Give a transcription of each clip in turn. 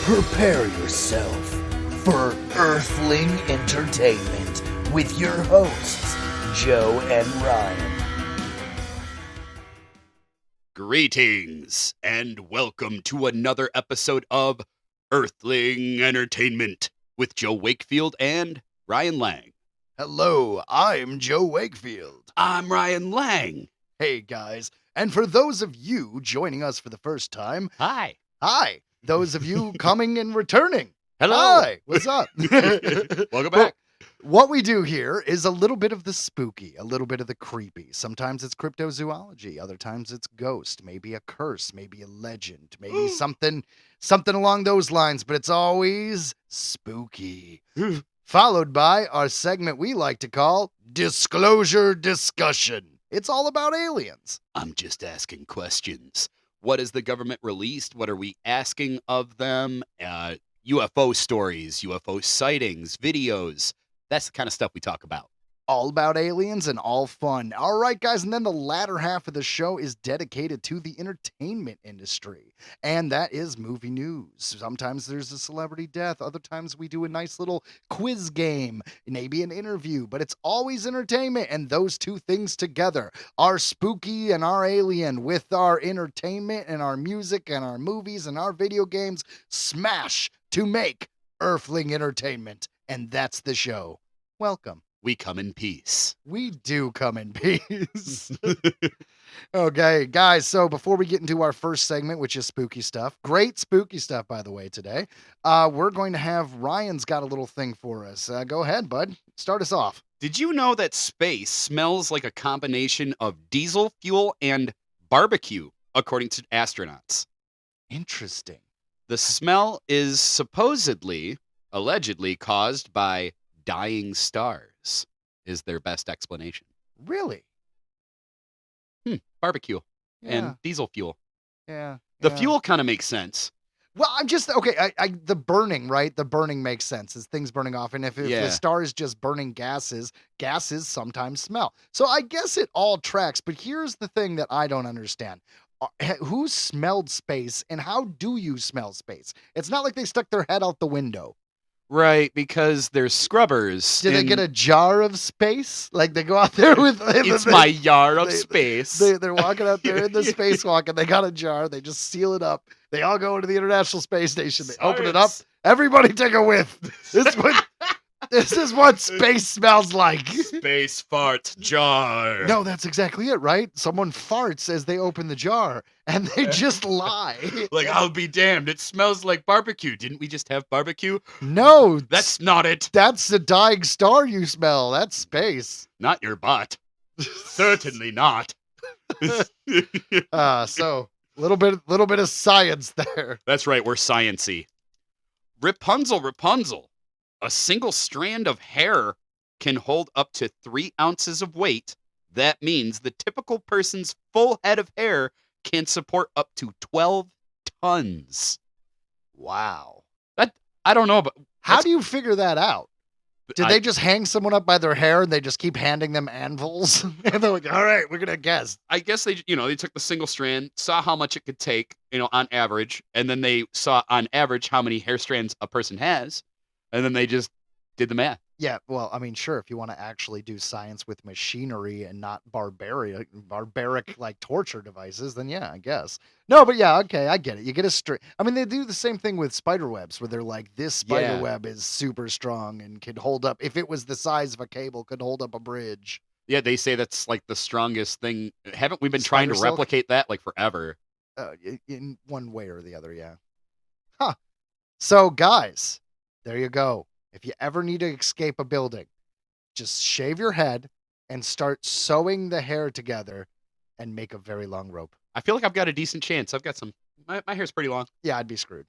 Prepare yourself for Earthling Entertainment with your hosts, Joe and Ryan. Greetings, and welcome to another episode of Earthling Entertainment with Joe Wakefield and Ryan Lang. Hello, I'm Joe Wakefield. I'm Ryan Lang. Hey, guys. And for those of you joining us for the first time, Hi. hi. Those of you coming and returning, Hello. hi. What's up? Welcome back. What we do here is a little bit of the spooky, a little bit of the creepy. Sometimes it's cryptozoology, other times it's ghost, maybe a curse, maybe a legend, maybe something along those lines, but it's always spooky. Followed by our segment we like to call Disclosure Discussion. It's all about aliens. I'm just asking questions. What has the government released? What are we asking of them? UFO stories, UFO sightings, videos. That's the kind of stuff we talk about. All about aliens and all fun. All right, guys, and then the latter half of the show is dedicated to the entertainment industry, and that is movie news. Sometimes there's a celebrity death. Other times we do a nice little quiz game, maybe an interview, but it's always entertainment, and those two things together, our spooky and our alien with our entertainment and our music and our movies and our video games, smash to make Earthling Entertainment, and that's the show. Welcome. We come in peace. We do come in peace. Okay, guys, so before we get into our first segment, which is spooky stuff, great spooky stuff, by the way, today, we're going to have Ryan's got a little thing for us. Go ahead, bud. Start us off. Did you know that space smells like a combination of diesel fuel and barbecue, according to astronauts? Interesting. The smell is allegedly caused by dying stars, is their best explanation. Really? Barbecue Yeah. and diesel fuel. Yeah. The yeah. fuel kind of makes sense. Well, I'm just, okay, the burning, right? The burning makes sense. It's things burning off. And if Yeah. the star is just burning gases sometimes smell. So I guess it all tracks. But here's the thing that I don't understand. Who smelled space and how do you smell space? It's not like they stuck their head out the window. Right, because there's scrubbers. Do they get a jar of space? Like they go out there with... It's my jar of space. They're walking out there in the spacewalk and they got a jar. They just seal it up. They all go into the International Space Station. They open it up. Everybody take a whiff. This is what space smells like. Space fart jar. No, that's exactly it, right? Someone farts as they open the jar and they just lie. Like, I'll be damned. It smells like barbecue. Didn't we just have barbecue? No. That's not it. That's the dying star you smell. That's space. Not your butt. Certainly not. So little bit of science there. That's right. We're science-y. Rapunzel. A single strand of hair can hold up to 3 ounces of weight. That means the typical person's full head of hair can support up to 12 tons. Wow. I don't know, but how do you figure that out? Did they just hang someone up by their hair and they just keep handing them anvils? And they're like, all right, we're going to guess. I guess they took the single strand, saw how much it could take, on average, and then they saw on average how many hair strands a person has, and then they just did the math. Yeah, well, I mean, sure, if you want to actually do science with machinery and not barbaric like torture devices, then yeah, I guess. No, but yeah, okay, I get it. You get a string. I mean, they do the same thing with spider webs where they're like, this spider web is super strong and could hold up, if it was the size of a cable, could hold up a bridge. Yeah, they say that's like the strongest thing. Haven't we been trying to replicate that like forever? In one way or the other, yeah. Huh. So, guys, there you go. If you ever need to escape a building, just shave your head and start sewing the hair together and make a very long rope. I feel like I've got a decent chance. I've got my hair's pretty long. Yeah, I'd be screwed.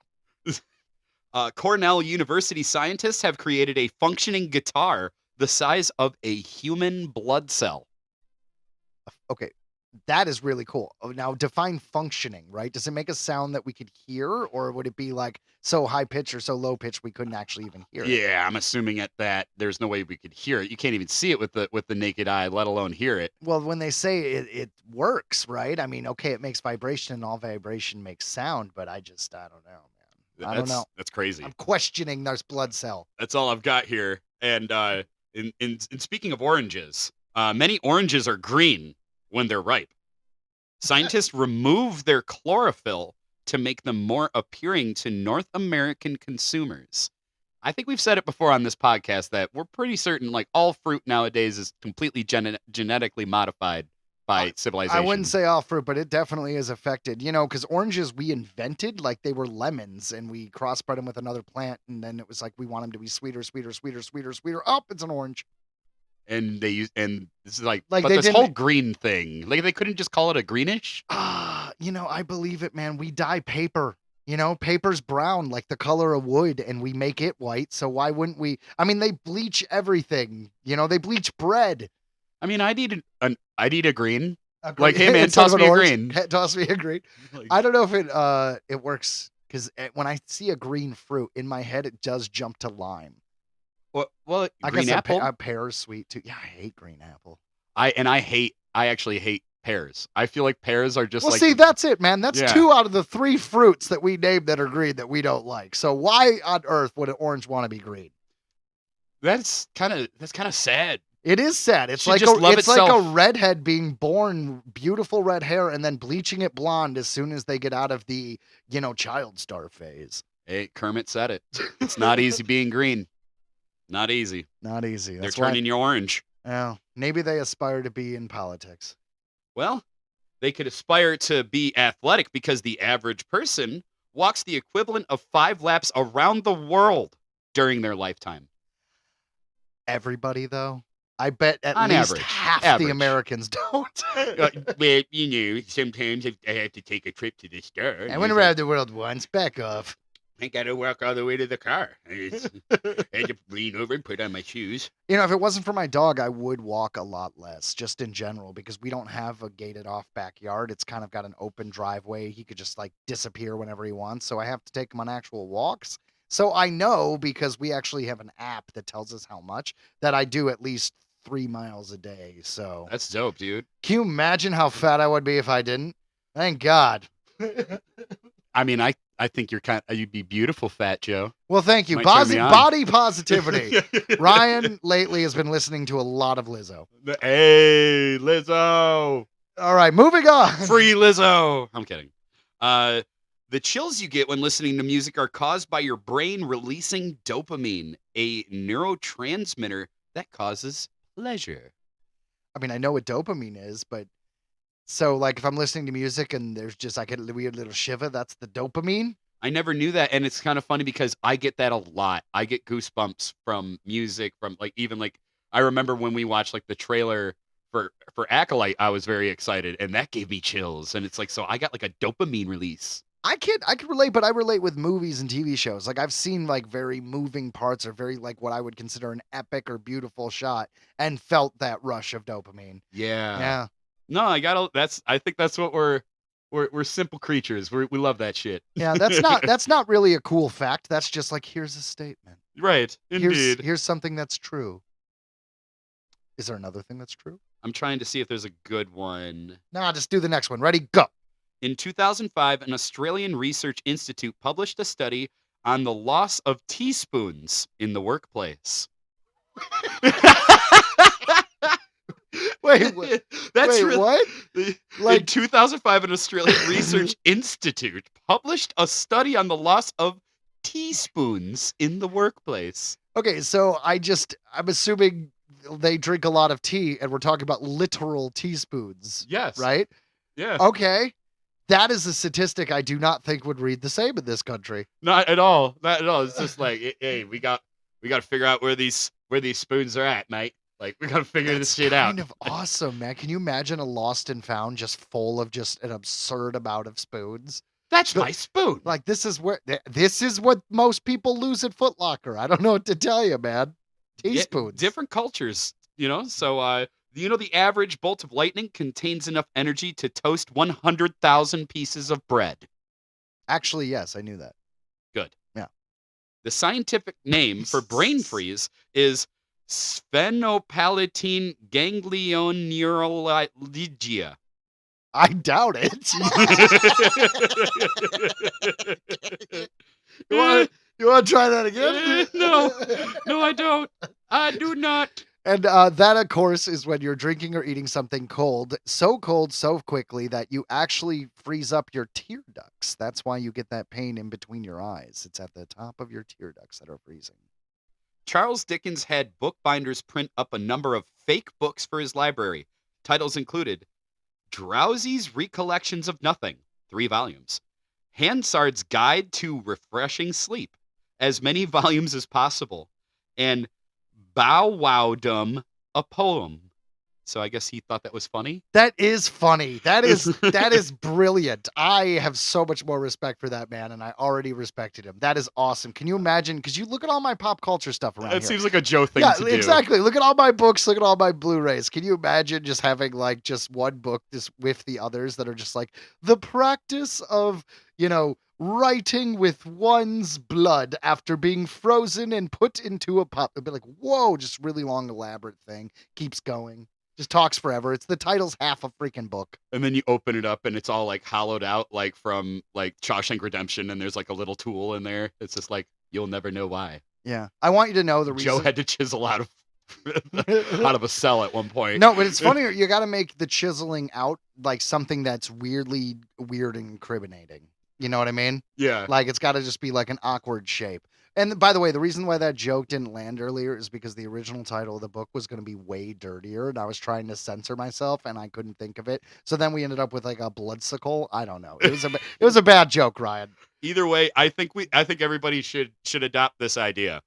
Cornell University scientists have created a functioning guitar the size of a human blood cell. Okay, that is really cool. Now, define functioning, right? Does it make a sound that we could hear, or would it be like so high pitch or so low pitch we couldn't actually even hear it? Yeah, I'm assuming at that there's no way we could hear it. You can't even see it with the naked eye, let alone hear it. Well, when they say it works, right? I mean, okay, it makes vibration and all vibration makes sound, but I don't know, man. I don't know. That's crazy. I'm questioning their blood cell. That's all I've got here. And in speaking of oranges, many oranges are green when they're ripe. Scientists remove their chlorophyll to make them more appealing to North American consumers. I think we've said it before on this podcast that we're pretty certain like all fruit nowadays is completely genetically modified by civilization. I wouldn't say all fruit, but it definitely is affected. You know, because oranges we invented like they were lemons, and we crossbred them with another plant, and then it was like we want them to be sweeter, sweeter, sweeter, sweeter, sweeter. Oh, it's an orange. And this is like Like, but they this didn't- whole green thing, like they couldn't just call it a greenish. You know, I believe it, man. We dye paper. You know, paper's brown, like the color of wood, and we make it white. So why wouldn't we? I mean, they bleach everything. You know, they bleach bread. I mean, I'd eat a green. Agreed. Like, hey, man, Instead of toss an me a orange, green. Toss me a green. Like, I don't know if it works, because when I see a green fruit in my head, it does jump to lime. well, I green guess apple. a pear is sweet too. Yeah, I hate green apple. I actually hate pears. I feel like pears are just Well, like see, that's it, man. That's Yeah. 2 out of the 3 fruits that we named that are green that we don't like. So why on earth would an orange want to be green? that's kind of sad. It is sad. It's Should like just love it's like a itself. redhead being born beautiful red hair and then bleaching it blonde as soon as they get out of the, child star phase. Hey, Kermit said it. It's not easy being green. Not easy. Not easy. They're That's why. turning you orange. Well, maybe they aspire to be in politics. Well, they could aspire to be athletic because the average person walks the equivalent of 5 laps around the world during their lifetime. Everybody, though, I bet at On least average. half Average. the Americans don't. Well, sometimes I have to take a trip to the store. I went around the world once. Back off. I got to walk all the way to the car. I had to lean over and put on my shoes. You know, if it wasn't for my dog, I would walk a lot less, just in general, because we don't have a gated off backyard. It's kind of got an open driveway. He could just like disappear whenever he wants. So I have to take him on actual walks. So I know, because we actually have an app that tells us how much, that I do at least 3 miles a day. So That's dope, dude. can you imagine how fat I would be if I didn't? Thank God. I mean, I think you'd be beautiful, Fat Joe. Well, thank you. Might turn me on. Body positivity. Ryan lately has been listening to a lot of Lizzo. Hey, Lizzo. All right, moving on. Free Lizzo. I'm kidding. The chills you get when listening to music are caused by your brain releasing dopamine, a neurotransmitter that causes pleasure. I mean, I know what dopamine is, but so like if I'm listening to music and there's just like a weird little shiver, that's the dopamine. I never knew that, and it's kind of funny because I get that a lot. I get goosebumps from music, from like even like I remember when we watched like the trailer for Acolyte, I was very excited, and that gave me chills. And it's like, so I got like a dopamine release. I could relate, but I relate with movies and TV shows. Like I've seen like very moving parts or very like what I would consider an epic or beautiful shot and felt that rush of dopamine. Yeah. Yeah. No, I think that's what we're simple creatures. We love that shit. Yeah, that's not really a cool fact. That's just like, here's a statement. Right. Indeed. Here's something that's true. Is there another thing that's true? I'm trying to see if there's a good one. Nah, just do the next one. Ready? Go. In 2005, an Australian research institute published a study on the loss of teaspoons in the workplace. Wait, That's wait, really, what? In Like- 2005, an Australian research institute published a study on the loss of teaspoons in the workplace. Okay, so I'm assuming they drink a lot of tea, and we're talking about literal teaspoons, Yes. right? Yeah. Okay. That is a statistic I do not think would read the same in this country. Not at all. Not at all. It's just like, hey, we got to figure out where these spoons are at, mate. Like, we got to figure this shit out. Kind of awesome, man. Can you imagine a lost and found just full of just an absurd amount of spoons? That's my spoon. Like this is what most people lose at Foot Locker. I don't know what to tell you, man. Teaspoons. Different cultures, So, the average bolt of lightning contains enough energy to toast 100,000 pieces of bread. Actually, yes, I knew that. Good. Yeah. The scientific name for brain freeze is sphenopalatine ganglioneuralgia. I doubt it. want to try that again? No, I don't. I do not. And that, of course, is when you're drinking or eating something cold so quickly that you actually freeze up your tear ducts. That's why you get that pain in between your eyes. It's at the top of your tear ducts that are freezing. Charles Dickens had bookbinders print up a number of fake books for his library. Titles included Drowsy's Recollections of Nothing, 3 volumes. Hansard's Guide to Refreshing Sleep, as many volumes as possible. And Bow Wowdom, a poem. So I guess he thought that was funny. That is funny. That is brilliant. I have so much more respect for that man, and I already respected him. That is awesome. Can you imagine? Because you look at all my pop culture stuff around here. That seems like a Joe thing to do. Exactly. Look at all my books. Look at all my Blu-rays. Can you imagine just having like just one book just with the others that are just like the practice of, writing with one's blood after being frozen and put into a pot. It'd be like, whoa, just really long, elaborate thing. Keeps going. Just talks forever. It's the title's half a freaking book. And then you open it up and it's all like hollowed out, like from like Shawshank Redemption, and there's like a little tool in there. It's just like, you'll never know why. Yeah. I want you to know the reason. Joe had to chisel out of a cell at one point. No, but it's funny. You got to make the chiseling out like something that's weird and incriminating. You know what I mean? Yeah. Like it's got to just be like an awkward shape. And by the way, the reason why that joke didn't land earlier is because the original title of the book was going to be way dirtier, and I was trying to censor myself, and I couldn't think of it. So then we ended up with like a bloodsicle. I don't know. It was a bad joke, Ryan. Either way, I think everybody should adopt this idea.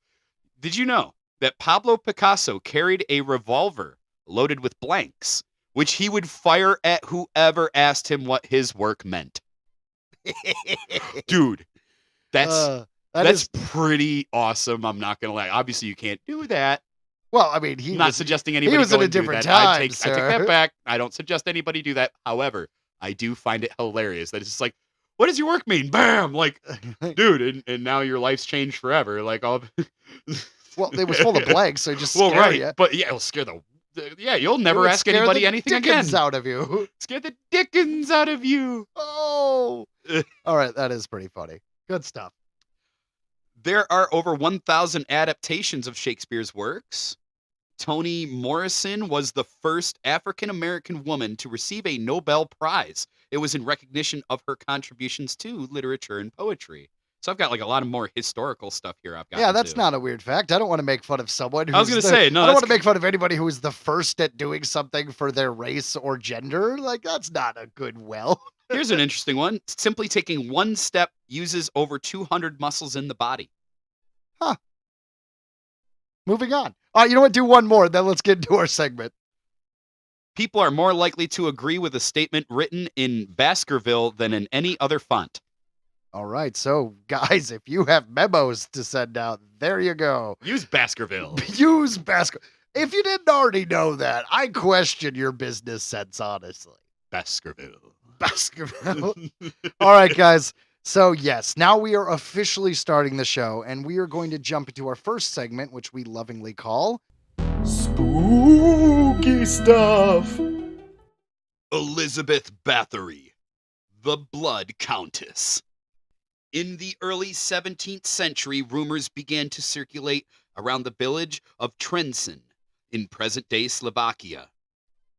Did you know that Pablo Picasso carried a revolver loaded with blanks, which he would fire at whoever asked him what his work meant? Dude, that's pretty awesome. I'm not gonna lie. Obviously, you can't do that. Well, I mean, not suggesting anybody. He was in a different time. I take that back. I don't suggest anybody do that. However, I do find it hilarious that it's just like, what does your work mean? Bam! Like, dude, and now your life's changed forever. Like, all. Well, it was full of blanks, so just scare you. But yeah, it'll scare you'll never ask anybody anything again. Out of you. Scare the dickens out of you. Oh. All right, that is pretty funny. Good stuff. There are over 1,000 adaptations of Shakespeare's works. Toni Morrison was the first African-American woman to receive a Nobel Prize. It was in recognition of her contributions to literature and poetry. So I've got like a lot of more historical stuff here I've got. Yeah, that's not a weird fact. I don't want to make fun of someone who's I was going to say, no. I don't want to make fun of anybody who is the first at doing something for their race or gender. Like, that's not a good Here's an interesting one. Simply taking one step uses over 200 muscles in the body. Huh. Moving on. All right, you know what? Do one more, then let's get into our segment. People are more likely to agree with a statement written in Baskerville than in any other font. All right, so guys, if you have memos to send out, there you go. Use Baskerville. Use Baskerville. If you didn't already know that, I question your business sense, honestly. Baskerville. All right, guys. So yes, now we are officially starting the show, and we are going to jump into our first segment, which we lovingly call Spooky Stuff. Elizabeth Báthory, the Blood Countess. In the early 17th century, rumors began to circulate around the village of Trenčín in present-day Slovakia.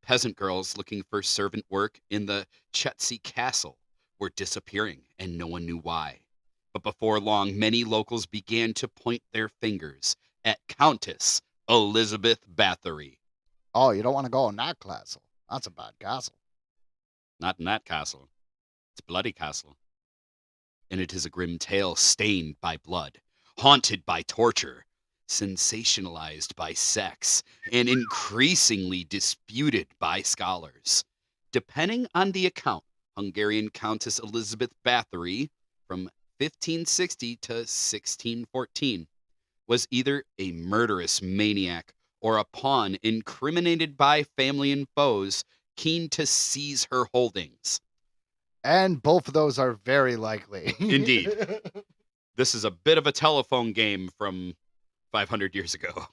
Peasant girls looking for servant work in the Chetsi castle were disappearing, and no one knew why. But before long, many locals began to point their fingers at Countess Elizabeth Báthory. Oh, you don't want to go in that castle. That's a bad castle. Not in that castle. It's Bloody Castle. And it is a grim tale stained by blood, haunted by torture, sensationalized by sex, and increasingly disputed by scholars. Depending on the account, Hungarian Countess Elizabeth Báthory, from 1560 to 1614, was either a murderous maniac or a pawn incriminated by family and foes keen to seize her holdings. And both of those are very likely. Indeed. This is a bit of a telephone game from 500 years ago.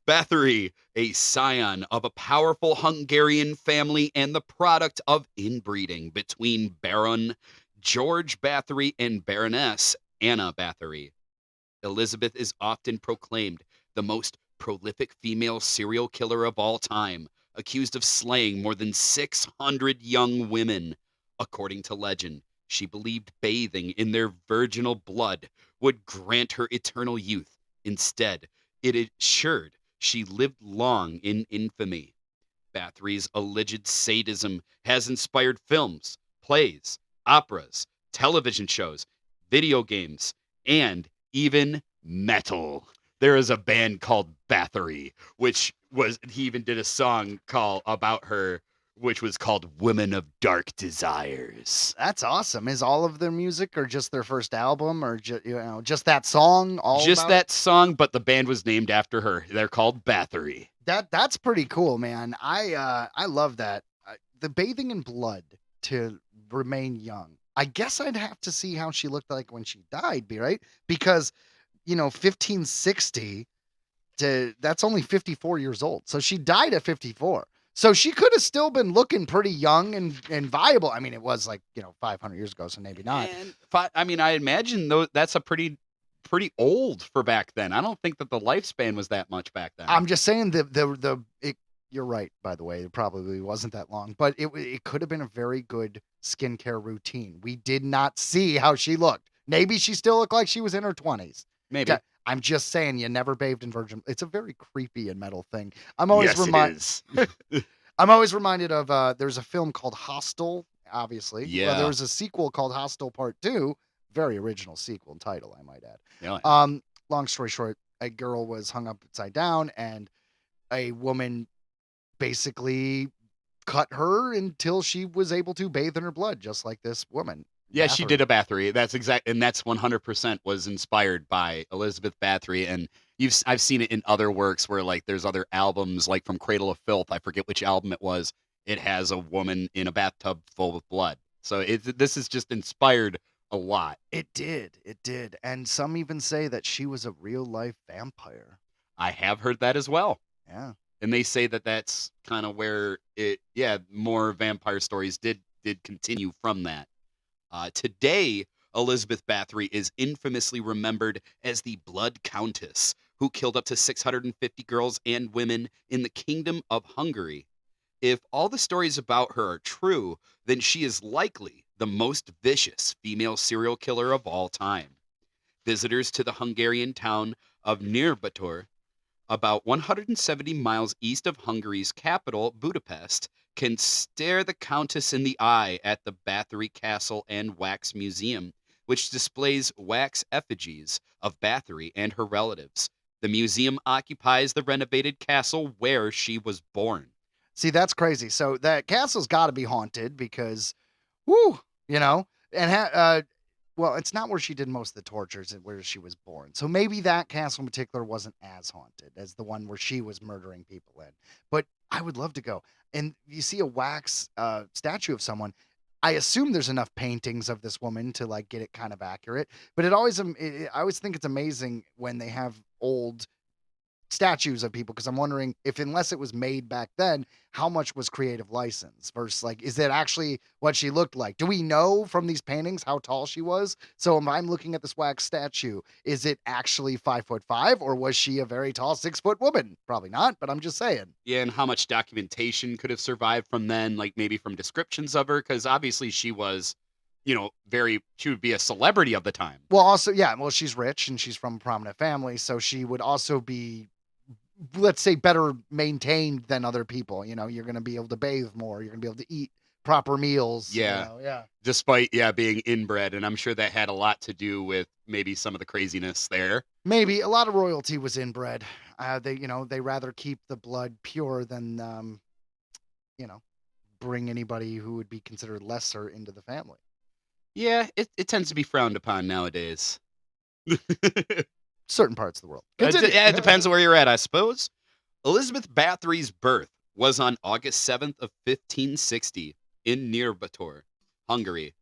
Báthory, a scion of a powerful Hungarian family and the product of inbreeding between Baron George Báthory and Baroness Anna Báthory. Elizabeth is often proclaimed the most prolific female serial killer of all time, accused of slaying more than 600 young women. According to legend, she believed bathing in their virginal blood would grant her eternal youth. Instead, it assured she lived long in infamy. Bathory's alleged sadism has inspired films, plays, operas, television shows, video games, and even metal. There is a band called Bathory, he even did a song about her, which was called Women of Dark Desires. That's awesome. Is all of their music or just their first album or just that song? Just that song, but the band was named after her. They're called Bathory. That's pretty cool, man. I love that. The bathing in blood to remain young. I guess I'd have to see how she looked like when she died, right? Because 1560 that's only 54 years old. So she died at 54. So she could have still been looking pretty young and viable. I mean, it was 500 years ago, so maybe not. And I imagine that's a pretty old for back then. I don't think that the lifespan was that much back then. I'm just saying you're right, by the way. It probably wasn't that long, but it could have been a very good skincare routine. We did not see how she looked. Maybe she still looked like she was in her 20s. Maybe. I'm just saying, you never bathed in virgin. It's a very creepy and metal thing. It is. I'm always reminded of there's a film called Hostel, obviously. Yeah. Well, there was a sequel called Hostel Part 2. Very original sequel and title, I might add. Yeah. Long story short, a girl was hung up upside down and a woman basically cut her until she was able to bathe in her blood, just like this woman. Yeah, she did a Bathory. That's 100% was inspired by Elizabeth Bathory, and I've seen it in other works where there's other albums from Cradle of Filth. I forget which album it was. It has a woman in a bathtub full of blood. So this is just inspired a lot. It did, and some even say that she was a real life vampire. I have heard that as well. Yeah, and they say that that's kind of where more vampire stories did continue from that. Today, Elizabeth Bathory is infamously remembered as the Blood Countess, who killed up to 650 girls and women in the Kingdom of Hungary. If all the stories about her are true, then she is likely the most vicious female serial killer of all time. Visitors to the Hungarian town of Nyírbátor, about 170 miles east of Hungary's capital, Budapest, can stare the Countess in the eye at the Bathory Castle and Wax Museum, which displays wax effigies of Bathory and her relatives. The museum occupies the renovated castle where she was born. See, that's crazy. So that castle's got to be haunted because, and well, it's not where she did most of the tortures and where she was born. So maybe that castle in particular wasn't as haunted as the one where she was murdering people in. But I would love to go. And you see a wax statue of someone. I assume there's enough paintings of this woman to get it kind of accurate. But I always think it's amazing when they have old statues of people, because I'm wondering if, unless it was made back then, how much was creative license versus is it actually what she looked like? Do we know from these paintings how tall she was? So if I'm looking at this wax statue, is it actually 5'5", or was she a very tall 6-foot woman? Probably not, but I'm just saying. Yeah, and how much documentation could have survived from then, maybe from descriptions of her, because obviously she was, she would be a celebrity of the time. Well, also, yeah, she's rich and she's from a prominent family, so she would also be, let's say, better maintained than other people. You're going to be able to bathe more. You're going to be able to eat proper meals. Yeah. Despite, ding inbred. And I'm sure that had a lot to do with maybe some of the craziness there. Maybe a lot of royalty was inbred. They rather keep the blood pure than, bring anybody who would be considered lesser into the family. Yeah, it tends to be frowned upon nowadays. Certain parts of the world. It depends on where you're at, I suppose. Elizabeth Bathory's birth was on August 7th of 1560 in Nyírbátor, Hungary.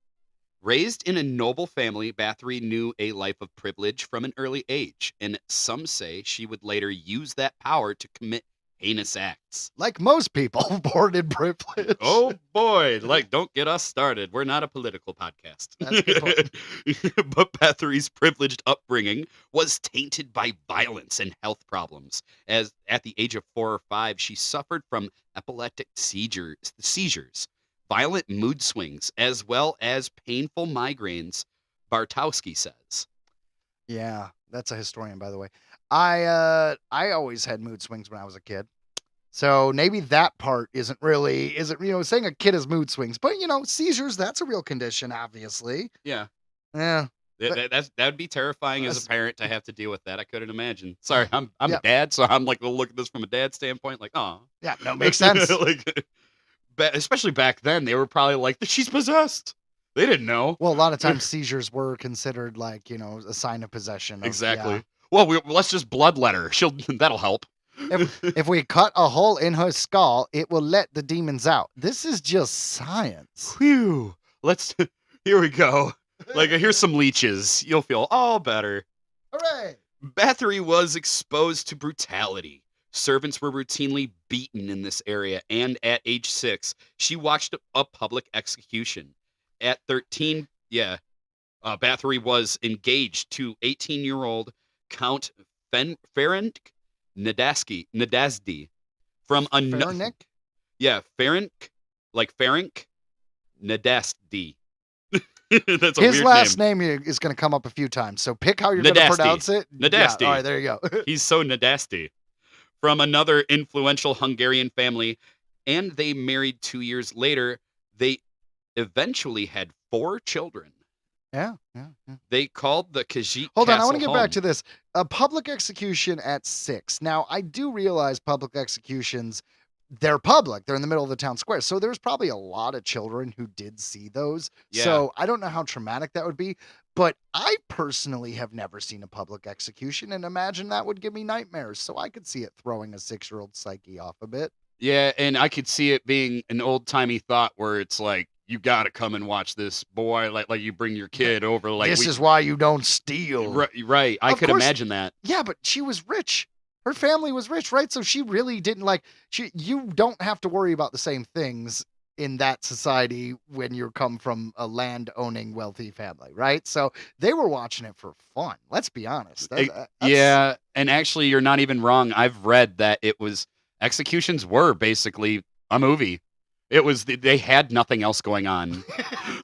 Raised in a noble family, Bathory knew a life of privilege from an early age, and some say she would later use that power to commit heinous acts. Like most people born in privilege. Oh boy, don't get us started. We're not a political podcast. That's a good point. But Bathory's privileged upbringing was tainted by violence and health problems. As at the age of 4 or 5, she suffered from epileptic seizures, violent mood swings, as well as painful migraines, Bartowski says. Yeah, that's a historian, by the way. I always had mood swings when I was a kid. So maybe that part isn't saying a kid has mood swings, but seizures, that's a real condition, obviously. Yeah. Yeah. That would be terrifying as a parent to have to deal with that. I couldn't imagine. Sorry, I'm Yeah. a dad, so I'm like, we'll look at this from a dad standpoint, like, oh. Yeah, no, makes sense. Especially back then, they were probably like, she's possessed. They didn't know. Well, a lot of times seizures were considered like, a sign of possession. Exactly. Yeah. Well, let's just bloodlet her. That'll help. If we cut a hole in her skull, it will let the demons out. This is just science. Whew. Here we go. Here's some leeches. You'll feel all better. Hooray! Bathory was exposed to brutality. Servants were routinely beaten in this area, and at age 6, she watched a public execution. At 13, Bathory was engaged to 18-year-old Count Ferenc Nadasdy from Ferenc? Yeah, Ferenc, like Ferenc Nadasdy. That's a His weird last name is going to come up a few times, so pick how you're going to Nadasdy. pronounce it. Nadasdy. Yeah, all right, there you go. He's so Nadasdy. From another influential Hungarian family, and they married 2 years later. They eventually had 4 children. Yeah. They called the Kajit Hold on, I Castle want to get home. back to this. A public execution at 6. Now, I do realize public executions, they're public. They're in the middle of the town square. So there's probably a lot of children who did see those. Yeah. So I don't know how traumatic that would be. But I personally have never seen a public execution and imagine that would give me nightmares. So I could see it throwing a 6-year-old psyche off a bit. Yeah, and I could see it being an old-timey thought where it's like, you got to come and watch this, boy. Like you bring your kid over. This is why you don't steal. Right. I could imagine that. Yeah, but she was rich. Her family was rich, right? So she really didn't you don't have to worry about the same things in that society when you come from a land-owning wealthy family, right? So they were watching it for fun. Let's be honest. Yeah, and actually you're not even wrong. I've read that executions were basically a movie. It was they had nothing else going on.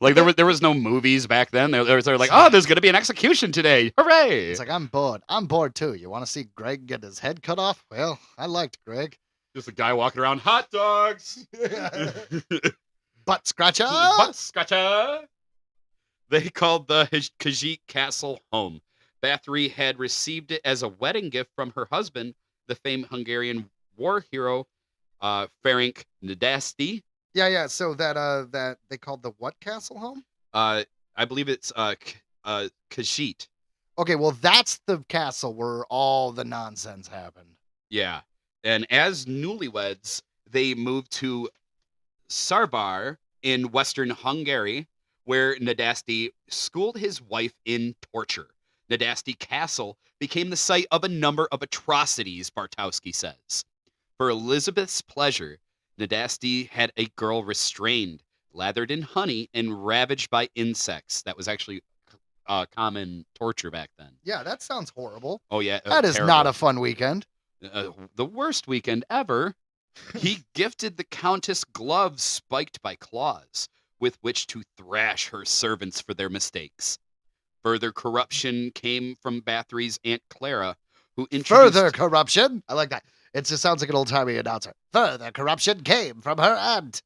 There was no movies back then. They're like, oh, there's gonna be an execution today. Hooray! It's like, I'm bored. I'm bored too. You want to see Greg get his head cut off? Well, I liked Greg. Just a guy walking around, hot dogs. Butt scratcher. Butt scratcher. They called the Kajit Castle home. Bathory had received it as a wedding gift from her husband, the famed Hungarian war hero, Ferenc Nadasdy. Yeah. So that they called the what castle home? I believe it's Kajit. Okay, well that's the castle where all the nonsense happened. Yeah, and as newlyweds, they moved to Sarbar in western Hungary, where Nadasdy schooled his wife in torture. Nadasdy Castle became the site of a number of atrocities, Bartowski says. For Elizabeth's pleasure, Nadasdy had a girl restrained, lathered in honey, and ravaged by insects. That was actually common torture back then. Yeah, that sounds horrible. Oh, yeah. That is not a fun weekend. The worst weekend ever. He gifted the Countess gloves spiked by claws, with which to thrash her servants for their mistakes. Further corruption came from Bathory's Aunt Clara, who introduced... Further corruption? I like that. It just sounds like an old-timey announcer. Further corruption came from her aunt.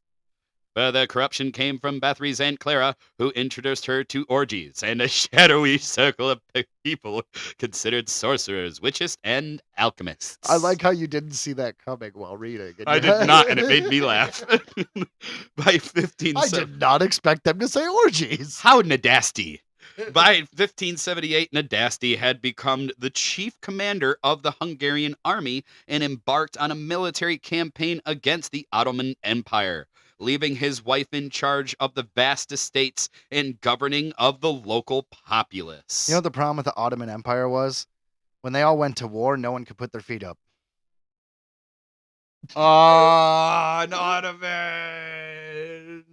Further corruption came from Bathory's Aunt Clara, who introduced her to orgies and a shadowy circle of people considered sorcerers, witches, and alchemists. I like how you didn't see that coming while reading. I did not, and it made me laugh. By 15... I did not expect them to say orgies. How Nadasdy. By 1578, Nadasdy had become the chief commander of the Hungarian army and embarked on a military campaign against the Ottoman Empire, leaving his wife in charge of the vast estates and governing of the local populace. You know what the problem with the Ottoman Empire was? When they all went to war, no one could put their feet up. Oh, not a man.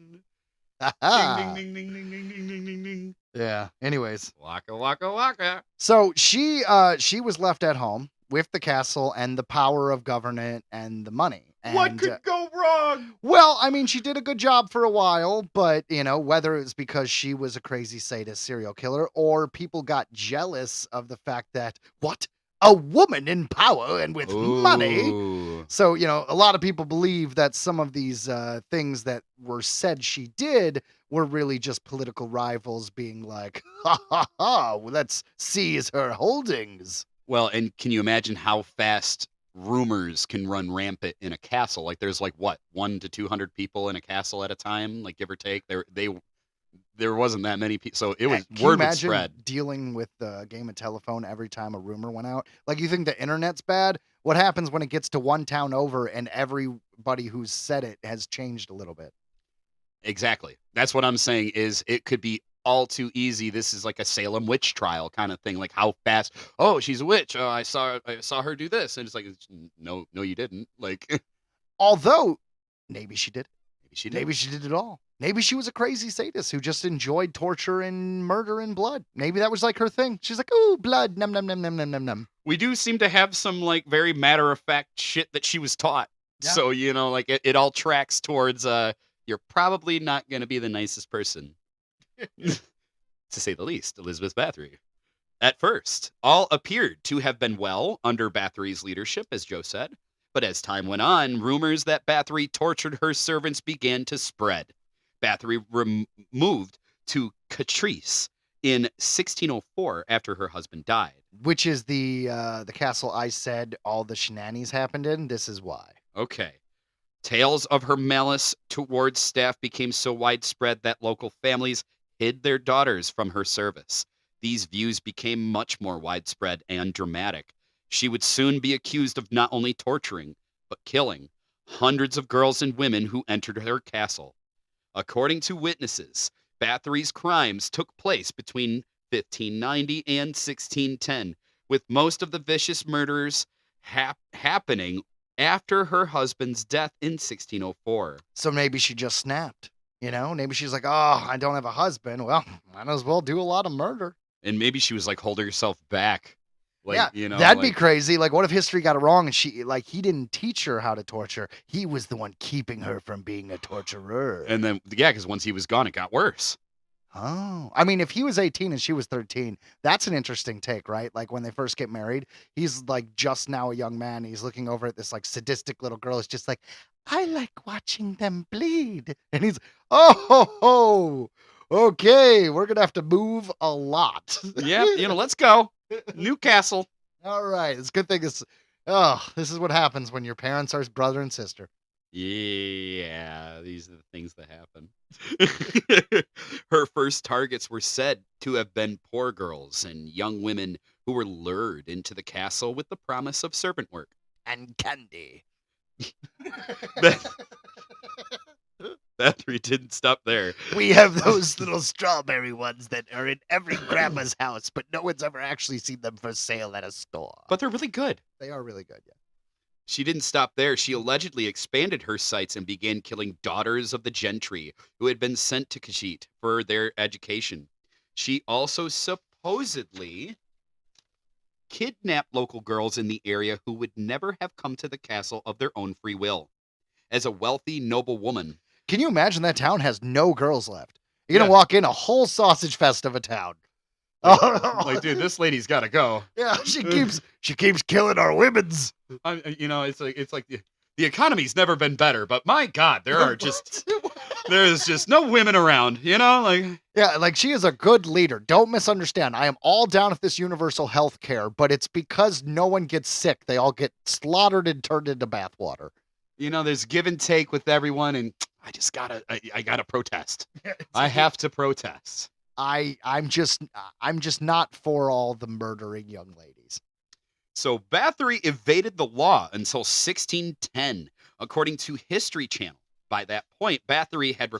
Ding, ding, ding, ding, ding, ding, ding, ding, ding, ding. Yeah. Anyways, Waka, waka, waka. so she was left at home with the castle and the power of government and the money. What And could go wrong? well, I mean, she did a good job for a while, but whether it was because she was a crazy sadist serial killer or people got jealous of the fact that a woman in power and with money. Ooh. So, a lot of people believe that some of these things that were said she did were really just political rivals being like, ha ha ha, let's seize her holdings. Well, and can you imagine how fast rumors can run rampant in a castle? Like there's like what, 1 to 200 people in a castle at a time, like give or take. There wasn't that many people, so it was Can you word would imagine spread. dealing with the game of telephone every time a rumor went out? Like, you think the internet's bad? What happens when it gets to one town over and everybody who's said it has changed a little bit? Exactly. That's what I'm saying is it could be all too easy. This is like a Salem witch trial kind of thing. Like how fast, oh, she's a witch. Oh, I saw her do this. And it's like, no, you didn't. Like Although, maybe she did. maybe she did. Maybe she did it all. Maybe she was a crazy sadist who just enjoyed torture and murder and blood. Maybe that was like her thing. She's like, ooh, blood, num num num num num num num. We do seem to have some like very matter of fact shit that she was taught. Yeah. So, like it all tracks towards you're probably not going to be the nicest person. To say the least, Elizabeth Bathory. At first, all appeared to have been well under Bathory's leadership, as Joe said. But as time went on, rumors that Bathory tortured her servants began to spread. Bathory moved to Catrice in 1604 after her husband died. Which is the castle I said all the shenanigans happened in. This is why. Okay. Tales of her malice towards staff became so widespread that local families hid their daughters from her service. These views became much more widespread and dramatic. She would soon be accused of not only torturing, but killing hundreds of girls and women who entered her castle. According to witnesses, Bathory's crimes took place between 1590 and 1610, with most of the vicious murders happening after her husband's death in 1604. So maybe she just snapped. Maybe she's like, oh, I don't have a husband. Well, might as well do a lot of murder. And maybe she was like holding herself back. Like, yeah, that'd be crazy. Like, what if history got it wrong and he didn't teach her how to torture? He was the one keeping her from being a torturer. And then, yeah, because once he was gone, it got worse. Oh, I mean, if he was 18 and she was 13, that's an interesting take, right? Like when they first get married, he's like just now a young man. He's looking over at this like sadistic little girl. It's just like, I like watching them bleed. And he's, oh, okay, we're going to have to move a lot. Yeah, let's go. Newcastle. All right. It's a good thing this is what happens when your parents are brother and sister. Yeah, these are the things that happen. Her first targets were said to have been poor girls and young women who were lured into the castle with the promise of servant work. And candy. Bathory didn't stop there. We have those little strawberry ones that are in every grandma's house, but no one's ever actually seen them for sale at a store. But they're really good. They are really good, yeah. She didn't stop there. She allegedly expanded her sites and began killing daughters of the gentry who had been sent to Kashyyyk for their education. She also supposedly kidnapped local girls in the area who would never have come to the castle of their own free will. As a wealthy, noble woman. Can you imagine that town has no girls left? You're going to walk in a whole sausage fest of a town. Like, dude, this lady's got to go. Yeah, she keeps killing our women's. It's like the economy's never been better, but my God, there's just no women around, like. Yeah, like she is a good leader. Don't misunderstand. I am all down with this universal health care, but it's because no one gets sick. They all get slaughtered and turned into bathwater. There's give and take with everyone, and I gotta protest. I have to protest. I'm just not for all the murdering young ladies. So Bathory evaded the law until 1610, according to History Channel. By that point, Bathory had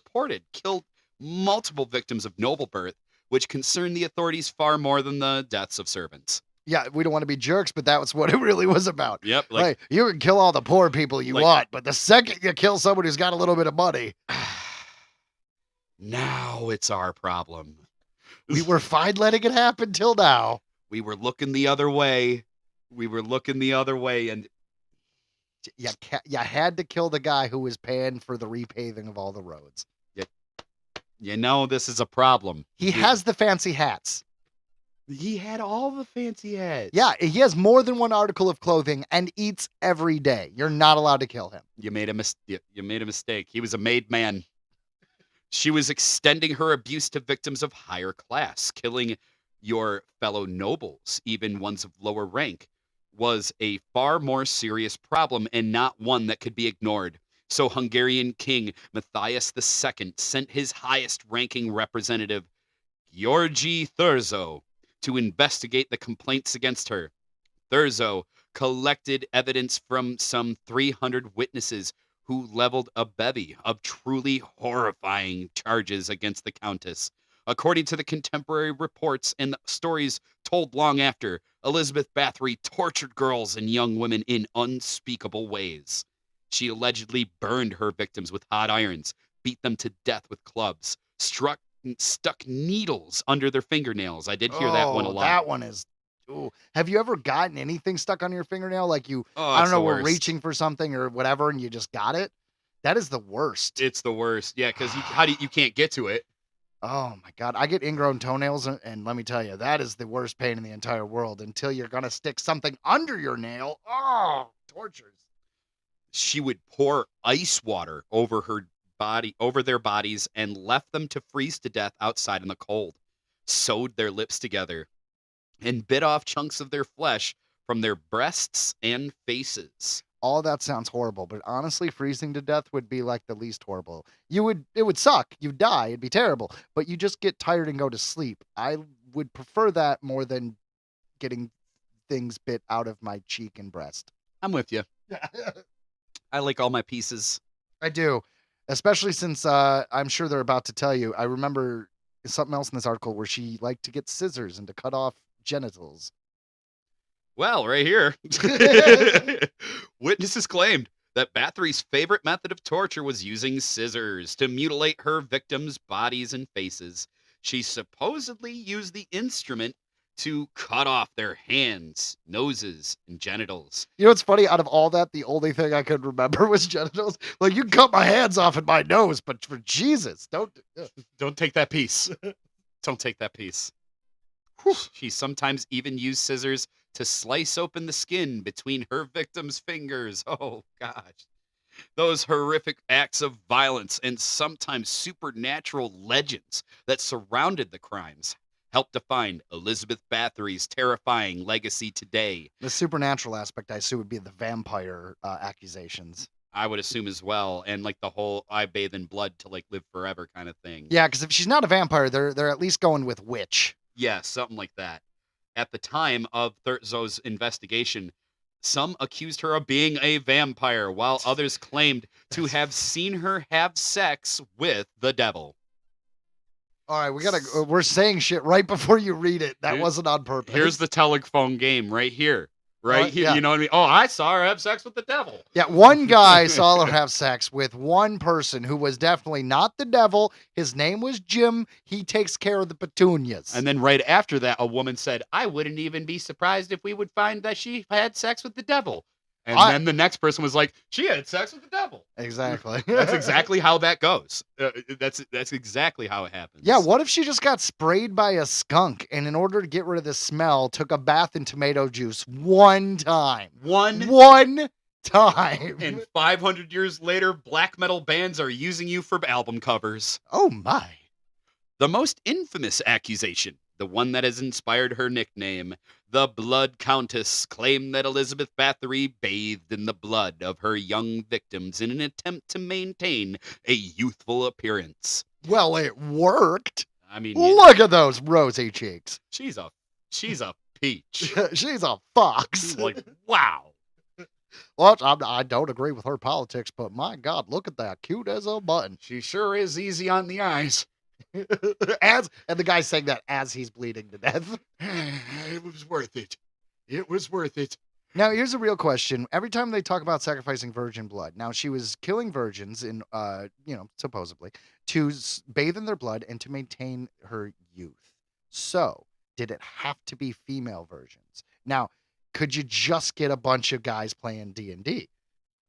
killed multiple victims of noble birth, which concerned the authorities far more than the deaths of servants. Yeah, we don't want to be jerks, but that was what it really was about. Yep. Like, you can kill all the poor people you like- want, but the second you kill someone who's got a little bit of money, now it's our problem. we were fine letting it happen till now. We were looking the other way. And You had to kill the guy who was paying for the repaving of all the roads. this is a problem. He has the fancy hats. He had all the fancy hats. Yeah, he has more than one article of clothing and eats every day. You're not allowed to kill him. You made a mistake. He was a made man. She was extending her abuse to victims of higher class. Killing your fellow nobles, even ones of lower rank, was a far more serious problem and not one that could be ignored. So Hungarian King Matthias II sent his highest-ranking representative, Georgi Thurzo, to investigate the complaints against her. Thurzo collected evidence from some 300 witnesses who leveled a bevy of truly horrifying charges against the Countess. According to the contemporary reports and the stories told long after, Elizabeth Báthory tortured girls and young women in unspeakable ways. She allegedly burned her victims with hot irons, beat them to death with clubs, stuck needles under their fingernails. I did hear that one a lot. That one is. Ooh. Have you ever gotten anything stuck on your fingernail? Like I it's don't know, the we're worst. reaching for something or whatever, and you just got it? That is the worst. It's the worst. Yeah, because you can't get to it. Oh my God. I get ingrown toenails, and let me tell you, that is the worst pain in the entire world until you're going to stick something under your nail. Oh, tortures. She would pour ice water over their bodies, and left them to freeze to death outside in the cold. Sewed their lips together and bit off chunks of their flesh from their breasts and faces. All that sounds horrible, but honestly, freezing to death would be like the least horrible. It would suck. You'd die. It'd be terrible, but you just get tired and go to sleep. I would prefer that more than getting things bit out of my cheek and breast. I'm with you. I like all my pieces. I do, especially since I'm sure they're about to tell you. I remember something else in this article where she liked to get scissors and to cut off genitals. Well, right here. Witnesses claimed that Báthory's favorite method of torture was using scissors to mutilate her victims' bodies and faces. She supposedly used the instrument to cut off their hands, noses, and genitals. You know what's funny? Out of all that, the only thing I could remember was genitals. Like, you can cut my hands off and my nose, but for Jesus, don't take that piece. Don't take that piece. She sometimes even used scissors to slice open the skin between her victims' fingers. Oh, gosh. Those horrific acts of violence and sometimes supernatural legends that surrounded the crimes helped define Elizabeth Báthory's terrifying legacy today. The supernatural aspect, I assume, would be the vampire accusations. I would assume as well, and like the whole "I bathe in blood to like live forever" kind of thing. Yeah, because if she's not a vampire, they're at least going with witch. Yeah, something like that. At the time of Thurzo's investigation, some accused her of being a vampire, while others claimed to have seen her have sex with the devil. All right, we're saying shit right before you read it. That Here- wasn't on purpose. Here's the telephone game right here. Right here. yeah. You know what I mean? Oh, I saw her have sex with the devil. Yeah, one guy saw her have sex with one person who was definitely not the devil. His name was Jim. He takes care of the petunias. And then right after that, a woman said, I wouldn't even be surprised if we would find that she had sex with the devil. And then the next person was like, she had sex with the devil. Exactly. That's exactly how that goes. That's exactly how it happens. Yeah, what if she just got sprayed by a skunk and in order to get rid of the smell, took a bath in tomato juice one time? One time. And 500 years later, black metal bands are using you for album covers. Oh, my. The most infamous accusation, the one that has inspired her nickname, the Blood Countess, claimed that Elizabeth Báthory bathed in the blood of her young victims in an attempt to maintain a youthful appearance. Well, it worked. I mean, Look at those rosy cheeks. she's a peach. She's a fox. Like, wow. Well, I don't agree with her politics, but my God, look at that. Cute as a button. She sure is easy on the eyes. And the guy's saying that as he's bleeding to death. It was worth it. It was worth it. Now, here's a real question. Every time they talk about sacrificing virgin blood, now she was killing virgins in, supposedly, to bathe in their blood and to maintain her youth. So, did it have to be female virgins? Now, could you just get a bunch of guys playing D&D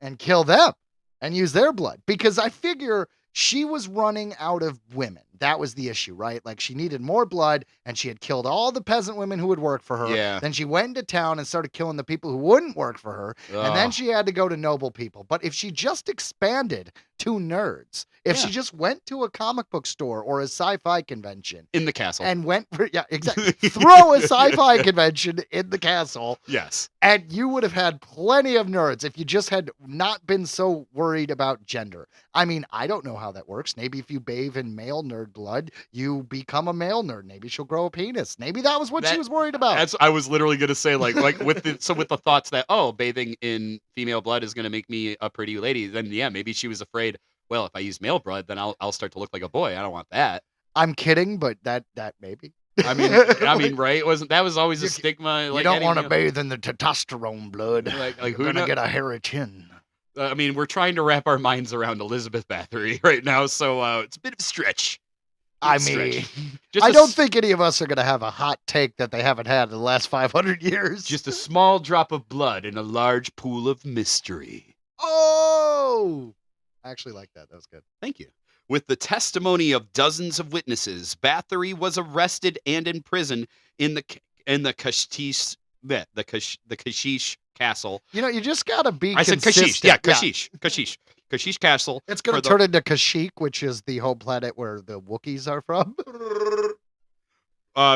and kill them and use their blood? Because I figure she was running out of women. That was the issue, right? Like, she needed more blood, and she had killed all the peasant women who would work for her. Yeah. Then she went into town and started killing the people who wouldn't work for her. And then she had to go to noble people. But if she just expanded to nerds, if she just went to a comic book store or a sci-fi convention in the castle and went for, exactly, throw a sci-fi convention in the castle. Yes. And you would have had plenty of nerds if you just had not been so worried about gender. I mean, I don't know how that works. Maybe if you bathe in male nerd blood, you become a male nerd. Maybe she'll grow a penis. Maybe that was what she was worried about. I was literally going to say, like with the thoughts that, bathing in female blood is going to make me a pretty lady. Then maybe she was afraid, well, if I use male blood, then I'll start to look like a boy. I don't want that. I'm kidding, but that maybe. I mean, right? That was always a stigma. You don't want to bathe in the testosterone blood. Like You're gonna get a hairy chin. I mean, we're trying to wrap our minds around Elizabeth Báthory right now, so it's a bit of a stretch. I don't think any of us are gonna have a hot take that they haven't had in the last 500 years. Just a small drop of blood in a large pool of mystery. Oh, I actually like that. That was good. Thank you. With the testimony of dozens of witnesses, Báthory was arrested and imprisoned in the Kashish Castle. You just gotta be. I said Kashish. Yeah, Kashish. Kashish. Kashish Castle. It's gonna turn into Kashyyyk, which is the home planet where the Wookiees are from.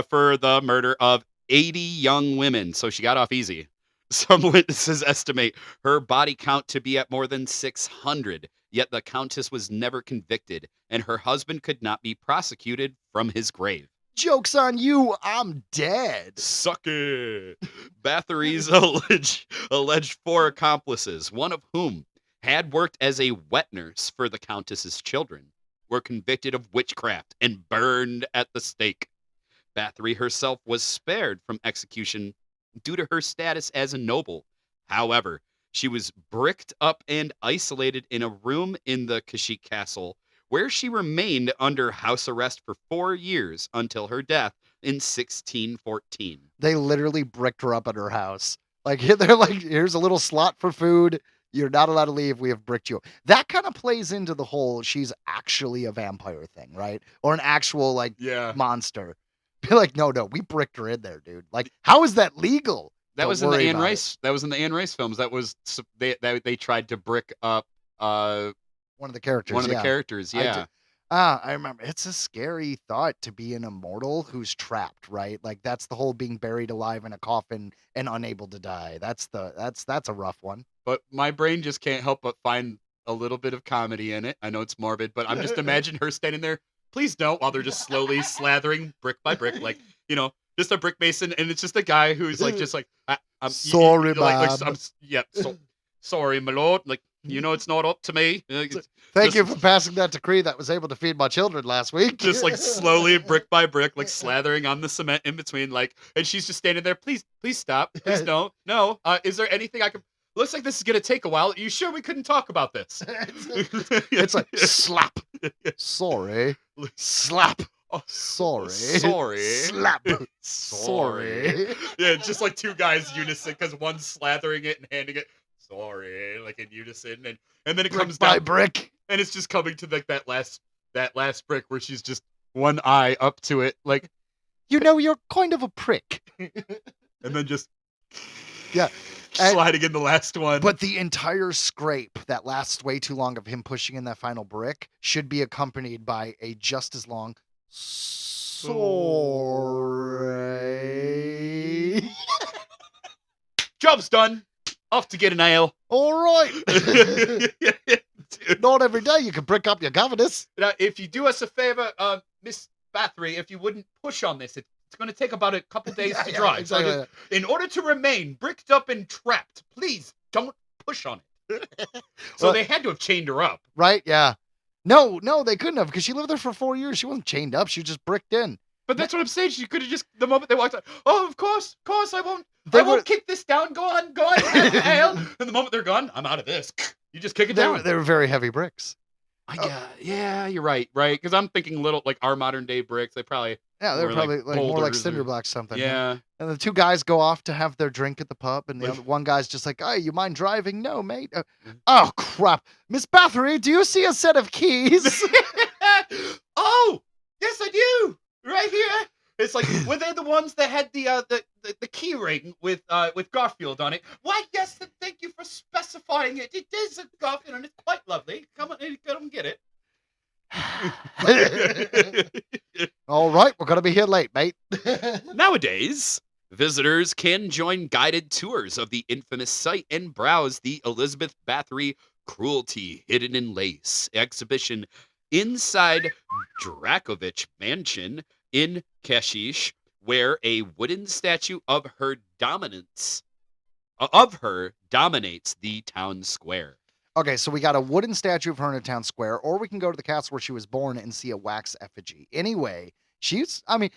For the murder of 80 young women, so she got off easy. Some witnesses estimate her body count to be at more than 600, yet the Countess was never convicted, and her husband could not be prosecuted from his grave. Joke's on you, I'm dead. Suck it. Báthory's alleged 4 accomplices, one of whom had worked as a wet nurse for the Countess's children, were convicted of witchcraft and burned at the stake. Báthory herself was spared from execution due to her status as a noble. However, she was bricked up and isolated in a room in the Kashyyyk Castle, where she remained under house arrest for 4 years until her death in 1614. They literally bricked her up at her house. Like, they're like, here's a little slot for food. You're not allowed to leave. We have bricked you. That kind of plays into the whole she's actually a vampire thing, right? Or an actual, monster. Be like, no, we bricked her in there, dude. Like, how is that legal? That was in the Anne Rice. That was in the Anne Rice films. That was they tried to brick up one of the characters. One of the characters, yeah. I remember. It's a scary thought to be an immortal who's trapped, right? Like, that's the whole being buried alive in a coffin and unable to die. That's a rough one. But my brain just can't help but find a little bit of comedy in it. I know it's morbid, but I'm just imagining her standing there. Please don't, while they're just slowly slathering brick by brick, like, just a brick mason, and it's just a guy who's like, I'm sorry, sorry, my lord. Like, it's not up to me. Thank you for passing that decree that was able to feed my children last week. Just like slowly, brick by brick, like slathering on the cement in between, like, and she's just standing there. Please stop. Please no. Is there anything I can? Looks like this is gonna take a while. You sure we couldn't talk about this? It's like slap. Sorry. Slap. Oh, sorry. Slap. Sorry. Yeah, it's just like 2 guys unison because one's slathering it and handing it. Sorry, like in unison, and then it comes down by brick, and it's just coming to like that last brick where she's just one eye up to it, like, you're kind of a prick, and then just sliding in the last one. But the entire scrape that lasts way too long of him pushing in that final brick should be accompanied by a just as long sorry. Job's done. Off to get an ale. All right. Not every day you can brick up your governess. Now, if you do us a favor, Miss Báthory, if you wouldn't push on this, it's going to take about a couple days to dry. Exactly. So in order to remain bricked up and trapped, please don't push on it. So they had to have chained her up. Right, yeah. No, they couldn't have, because she lived there for 4 years. She wasn't chained up. She was just bricked in. But that's what I'm saying. She could have just, the moment they walked out, of course, I won't They I were won't kick this down. Go on, hail. And the moment they're gone, I'm out of this. You just kick it down. they were very heavy bricks. Yeah, you're right. Because I'm thinking little, like our modern day bricks. They probably They're probably like more like boulders cinder or- blocks something. Yeah. And the two guys go off to have their drink at the pub, and the Like- other one guy's just like, "Hey, you mind driving?" "No, mate." Oh crap, Miss Báthory, do you see a set of keys? Oh, yes, I do. Right here. It's like, were they the ones that had the key ring with Garfield on it? Why, yes, and thank you for specifying it. It is a Garfield, and it's quite lovely. Come and get it. All right, we're gonna be here late, mate. Nowadays, visitors can join guided tours of the infamous site and browse the Elizabeth Báthory Cruelty Hidden in Lace exhibition inside Drakovich Mansion in Kashish, where a wooden statue of her dominates the town square. Okay, so we got a wooden statue of her in a town square, or we can go to the castle where she was born and see a wax effigy. Anyway, she's a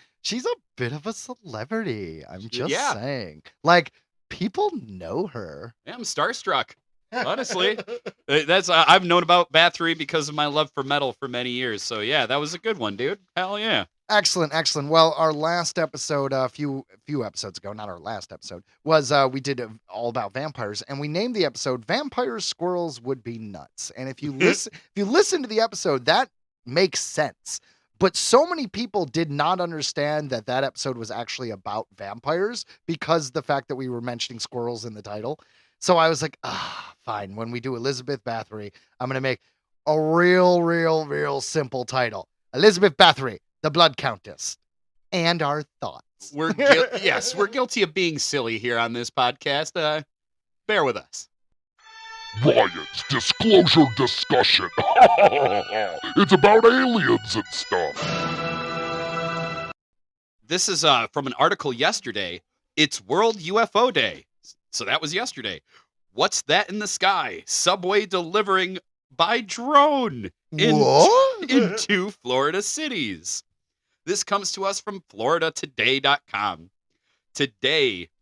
bit of a celebrity. I'm just Yeah. saying. Like, people know her. Yeah, I'm starstruck. Honestly, that's I've known about Báthory because of my love for metal for many years. So yeah, that was a good one, dude. Hell yeah. Excellent, excellent. Well, our last episode, a few episodes ago, not our last episode, was we did all about vampires, and we named the episode "Vampires, Squirrels Would Be Nuts." And if you listen to the episode, that makes sense. But so many people did not understand that episode was actually about vampires because the fact that we were mentioning squirrels in the title. So I was like, fine. When we do Elizabeth Báthory, I'm gonna make a real simple title: Elizabeth Báthory, the Blood Countess, and our thoughts. We're guilty of being silly here on this podcast. Bear with us. Ryan's disclosure discussion. It's about aliens and stuff. This is from an article yesterday. It's World UFO Day. So that was yesterday. What's that in the sky? Subway delivering by drone What? into Florida cities. This comes to us from FloridaToday.com.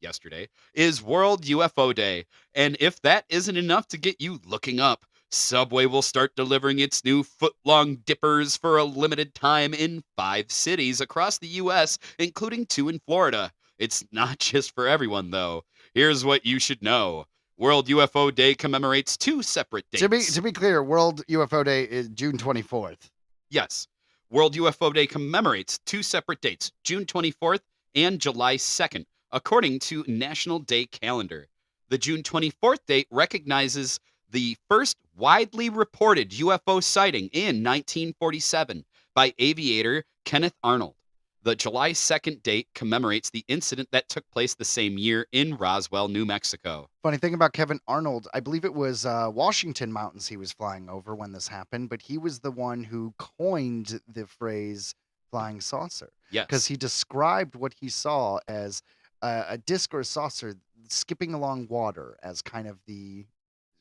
Yesterday, is World UFO Day. And if that isn't enough to get you looking up, Subway will start delivering its new foot-long dippers for a limited time in 5 cities across the U.S., including 2 in Florida. It's not just for everyone, though. Here's what you should know. World UFO Day commemorates 2 separate dates. To be clear, World UFO Day is June 24th. Yes. World UFO Day commemorates 2 separate dates, June 24th and July 2nd, according to National Day Calendar. The June 24th date recognizes the first widely reported UFO sighting in 1947 by aviator Kenneth Arnold. The July 2nd date commemorates the incident that took place the same year in Roswell, New Mexico. Funny thing about Kevin Arnold, I believe it was Washington Mountains he was flying over when this happened, but he was the one who coined the phrase flying saucer. Yes. Because he described what he saw as a disc or a saucer skipping along water as kind of the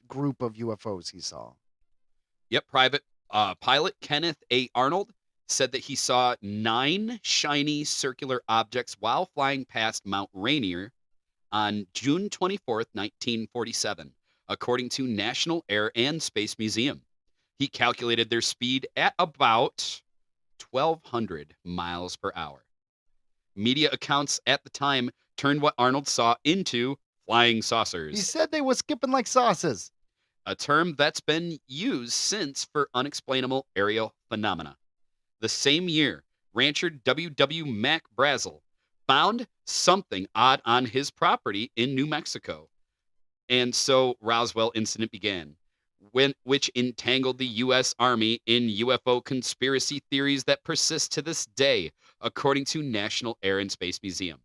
group of UFOs he saw. Yep, pilot Kenneth A. Arnold said that he saw 9 shiny circular objects while flying past Mount Rainier on June 24th, 1947, according to National Air and Space Museum. He calculated their speed at about 1,200 miles per hour. Media accounts at the time turned what Arnold saw into flying saucers. He said they were skipping like sauces. A term that's been used since for unexplainable aerial phenomena. The same year, rancher W.W. Mac Brazel found something odd on his property in New Mexico. And so Roswell incident began, which entangled the U.S. Army in UFO conspiracy theories that persist to this day, according to National Air and Space Museum.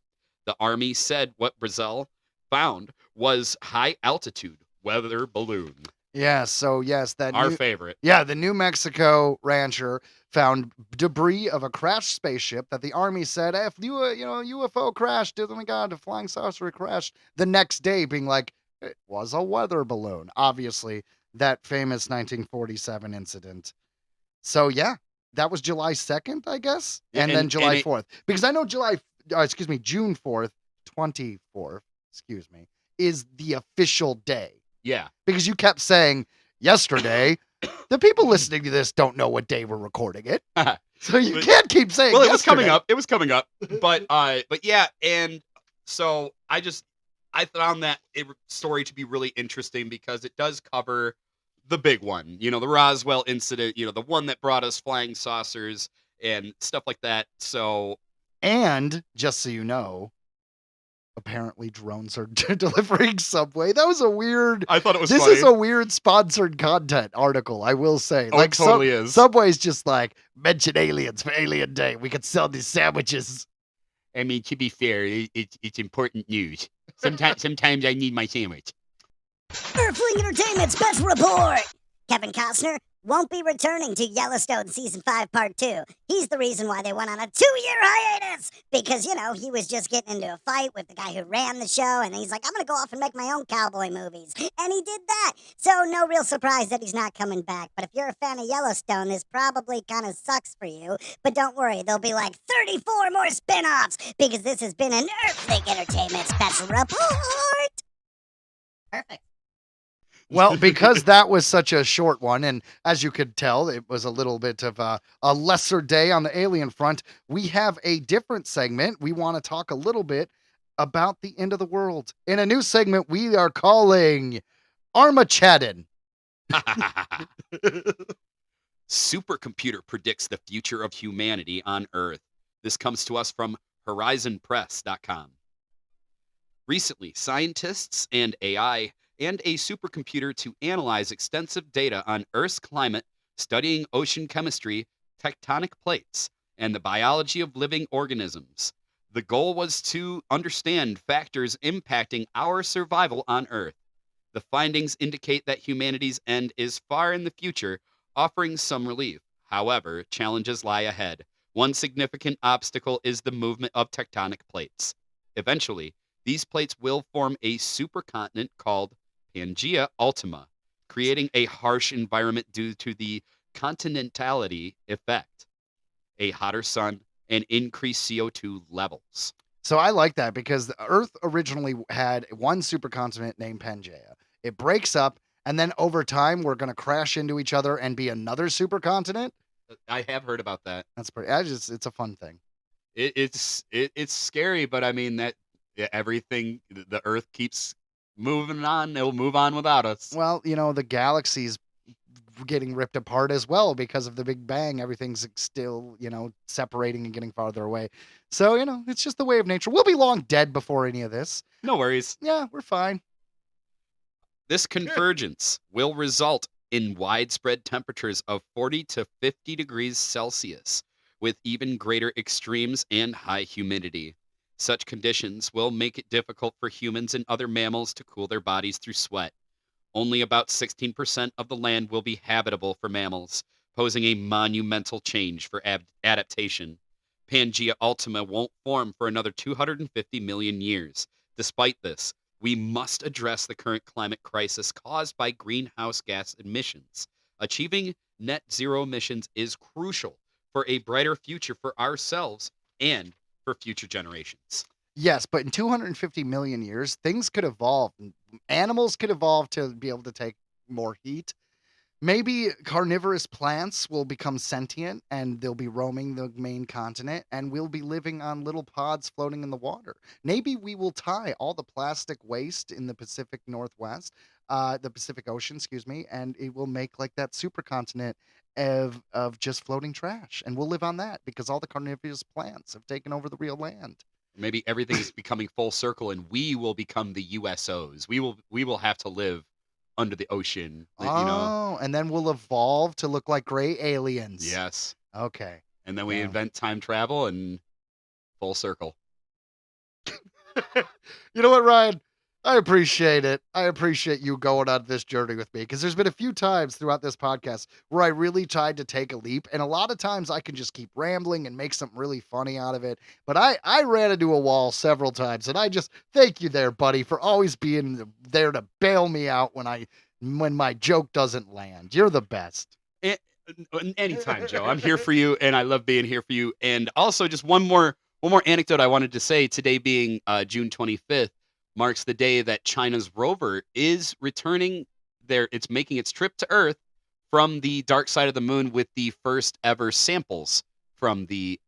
The Army said what Brazel found was high-altitude weather balloon. Yeah, so yes, Our favorite. Yeah, the New Mexico rancher found debris of a crashed spaceship that the Army said, if UFO crashed, oh my God, a flying saucer crashed. The next day being like, it was a weather balloon. Obviously, that famous 1947 incident. So yeah, that was July 2nd, I guess, and then July 4th. Because I know June 4th, 24th, excuse me, is the official day. Yeah. Because you kept saying yesterday. The people listening to this don't know what day we're recording it. So you can't keep saying well, it yesterday. was coming up. But yeah, and so I found that story to be really interesting because it does cover the big one, the Roswell incident, the one that brought us flying saucers and stuff like that. So, and just so you know, apparently drones are delivering Subway. That was a weird. I thought it was This funny. is a weird sponsored content article, I will say. Oh, it totally is. Subway's just like, mention aliens for Alien Day. We could sell these sandwiches. I mean, to be fair, it's important news. Sometimes I need my sandwich. Earthling Entertainment Special Report! Kevin Costner won't be returning to Yellowstone Season 5 Part 2. He's the reason why they went on a 2-year hiatus! Because, he was just getting into a fight with the guy who ran the show, and he's like, I'm gonna go off and make my own cowboy movies. And he did that! So, no real surprise that he's not coming back. But if you're a fan of Yellowstone, this probably kind of sucks for you. But don't worry, there'll be like 34 more spin-offs, because this has been an Earthling Entertainment Special Report! Perfect. Well, because that was such a short one, and as you could tell, it was a little bit of a lesser day on the alien front, we have a different segment. We want to talk a little bit about the end of the world. In a new segment we are calling Armageddon. Supercomputer predicts the future of humanity on Earth. This comes to us from horizonpress.com. Recently, scientists and AI and a supercomputer to analyze extensive data on Earth's climate, studying ocean chemistry, tectonic plates, and the biology of living organisms. The goal was to understand factors impacting our survival on Earth. The findings indicate that humanity's end is far in the future, offering some relief. However, challenges lie ahead. One significant obstacle is the movement of tectonic plates. Eventually, these plates will form a supercontinent called Pangea Ultima, creating a harsh environment due to the continentality effect, a hotter sun, and increased CO2 levels. So I like that because the Earth originally had one supercontinent named Pangea. It breaks up, and then over time, we're going to crash into each other and be another supercontinent. I have heard about that. That's pretty. It's a fun thing. It's scary, but I mean that everything, the Earth keeps moving on. It'll move on without us. Well, the galaxy's getting ripped apart as well because of the Big Bang. Everything's still, separating and getting farther away. So, it's just the way of nature. We'll be long dead before any of this. No worries. Yeah, we're fine. This convergence will result in widespread temperatures of 40 to 50 degrees Celsius, with even greater extremes and high humidity. Such conditions will make it difficult for humans and other mammals to cool their bodies through sweat. Only about 16% of the land will be habitable for mammals, posing a monumental change for adaptation. Pangea Ultima won't form for another 250 million years. Despite this, we must address the current climate crisis caused by greenhouse gas emissions. Achieving net zero emissions is crucial for a brighter future for ourselves and for future generations. Yes, but in 250 million years, things could evolve. Animals could evolve to be able to take more heat. Maybe carnivorous plants will become sentient and they'll be roaming the main continent, and we'll be living on little pods floating in the water. Maybe we will tie all the plastic waste in the Pacific Northwest, the Pacific Ocean, and it will make like that supercontinent of just floating trash. And we'll live on that because all the carnivorous plants have taken over the real land. Maybe everything is becoming full circle and we will become the USOs. We will have to live under the ocean, and then we'll evolve to look like gray aliens. Yes. Okay. And then we invent time travel and full circle. You know what, Ryan? I appreciate it. I appreciate you going on this journey with me because there's been a few times throughout this podcast where I really tried to take a leap, and a lot of times I can just keep rambling and make something really funny out of it. But I ran into a wall several times, and I just thank you there, buddy, for always being there to bail me out when my joke doesn't land. You're the best. Anytime, Joe. I'm here for you, and I love being here for you. And also, just one more anecdote I wanted to say. Today being June 25th. marks the day that China's rover is returning there. It's making its trip to Earth from the dark side of the moon with the first ever samples from the,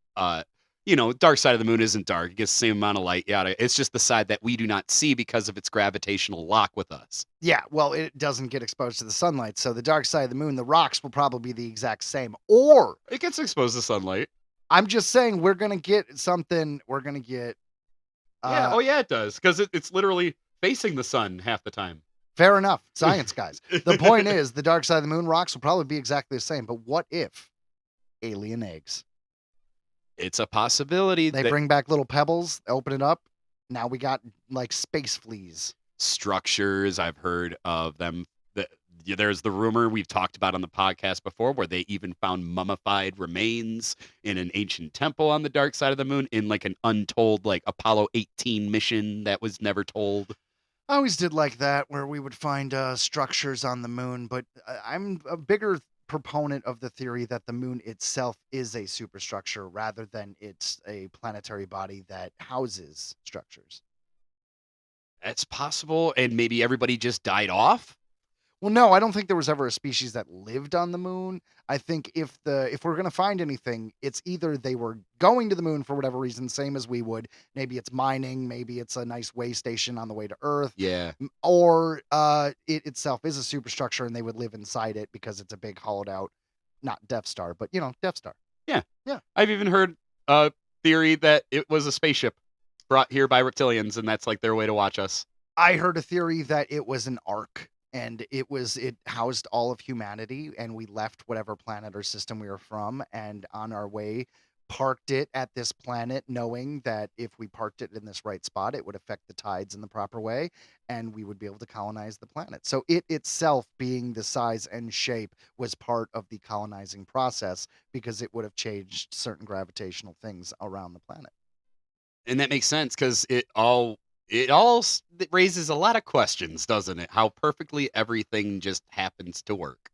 dark side of the moon isn't dark. It gets the same amount of light. Yada. It's just the side that we do not see because of its gravitational lock with us. Yeah, well, it doesn't get exposed to the sunlight, so the dark side of the moon, the rocks will probably be the exact same. Or It gets exposed to sunlight. I'm just saying we're gonna get something. We're gonna get. Yeah. Oh, yeah, it does. Because it's literally facing the sun half the time. Fair enough, science guys. The point is, the dark side of the moon rocks will probably be exactly the same. But what if alien eggs? It's a possibility. They that bring back little pebbles, open it up. Now we got like space fleas. structures. I've heard of them. There's the rumor we've talked about on the podcast before where they even found mummified remains in an ancient temple on the dark side of the moon in like an untold like Apollo 18 mission that was never told. I always did like that, where we would find structures on the moon, but I'm a bigger proponent of the theory that the moon itself is a superstructure rather than it's a planetary body that houses structures. That's possible, and maybe everybody just died off. Well, no, I don't think there was ever a species that lived on the moon. I think if we're gonna find anything, it's either they were going to the moon for whatever reason, same as we would. Maybe it's mining, maybe it's a nice way station on the way to Earth, Yeah. or it itself is a superstructure and they would live inside it because it's a big hollowed out, not Death Star, but Death Star. I've even heard a theory that it was a spaceship brought here by reptilians, and that's like their way to watch us. I heard a theory that it was an ark and it housed all of humanity, and we left whatever planet or system we were from, and on our way parked it at this planet, knowing that if we parked it in this right spot, it would affect the tides in the proper way and we would be able to colonize the planet. So it itself, being the size and shape, was part of the colonizing process because it would have changed certain gravitational things around the planet. And that makes sense because it raises a lot of questions, doesn't it? How perfectly everything just happens to work.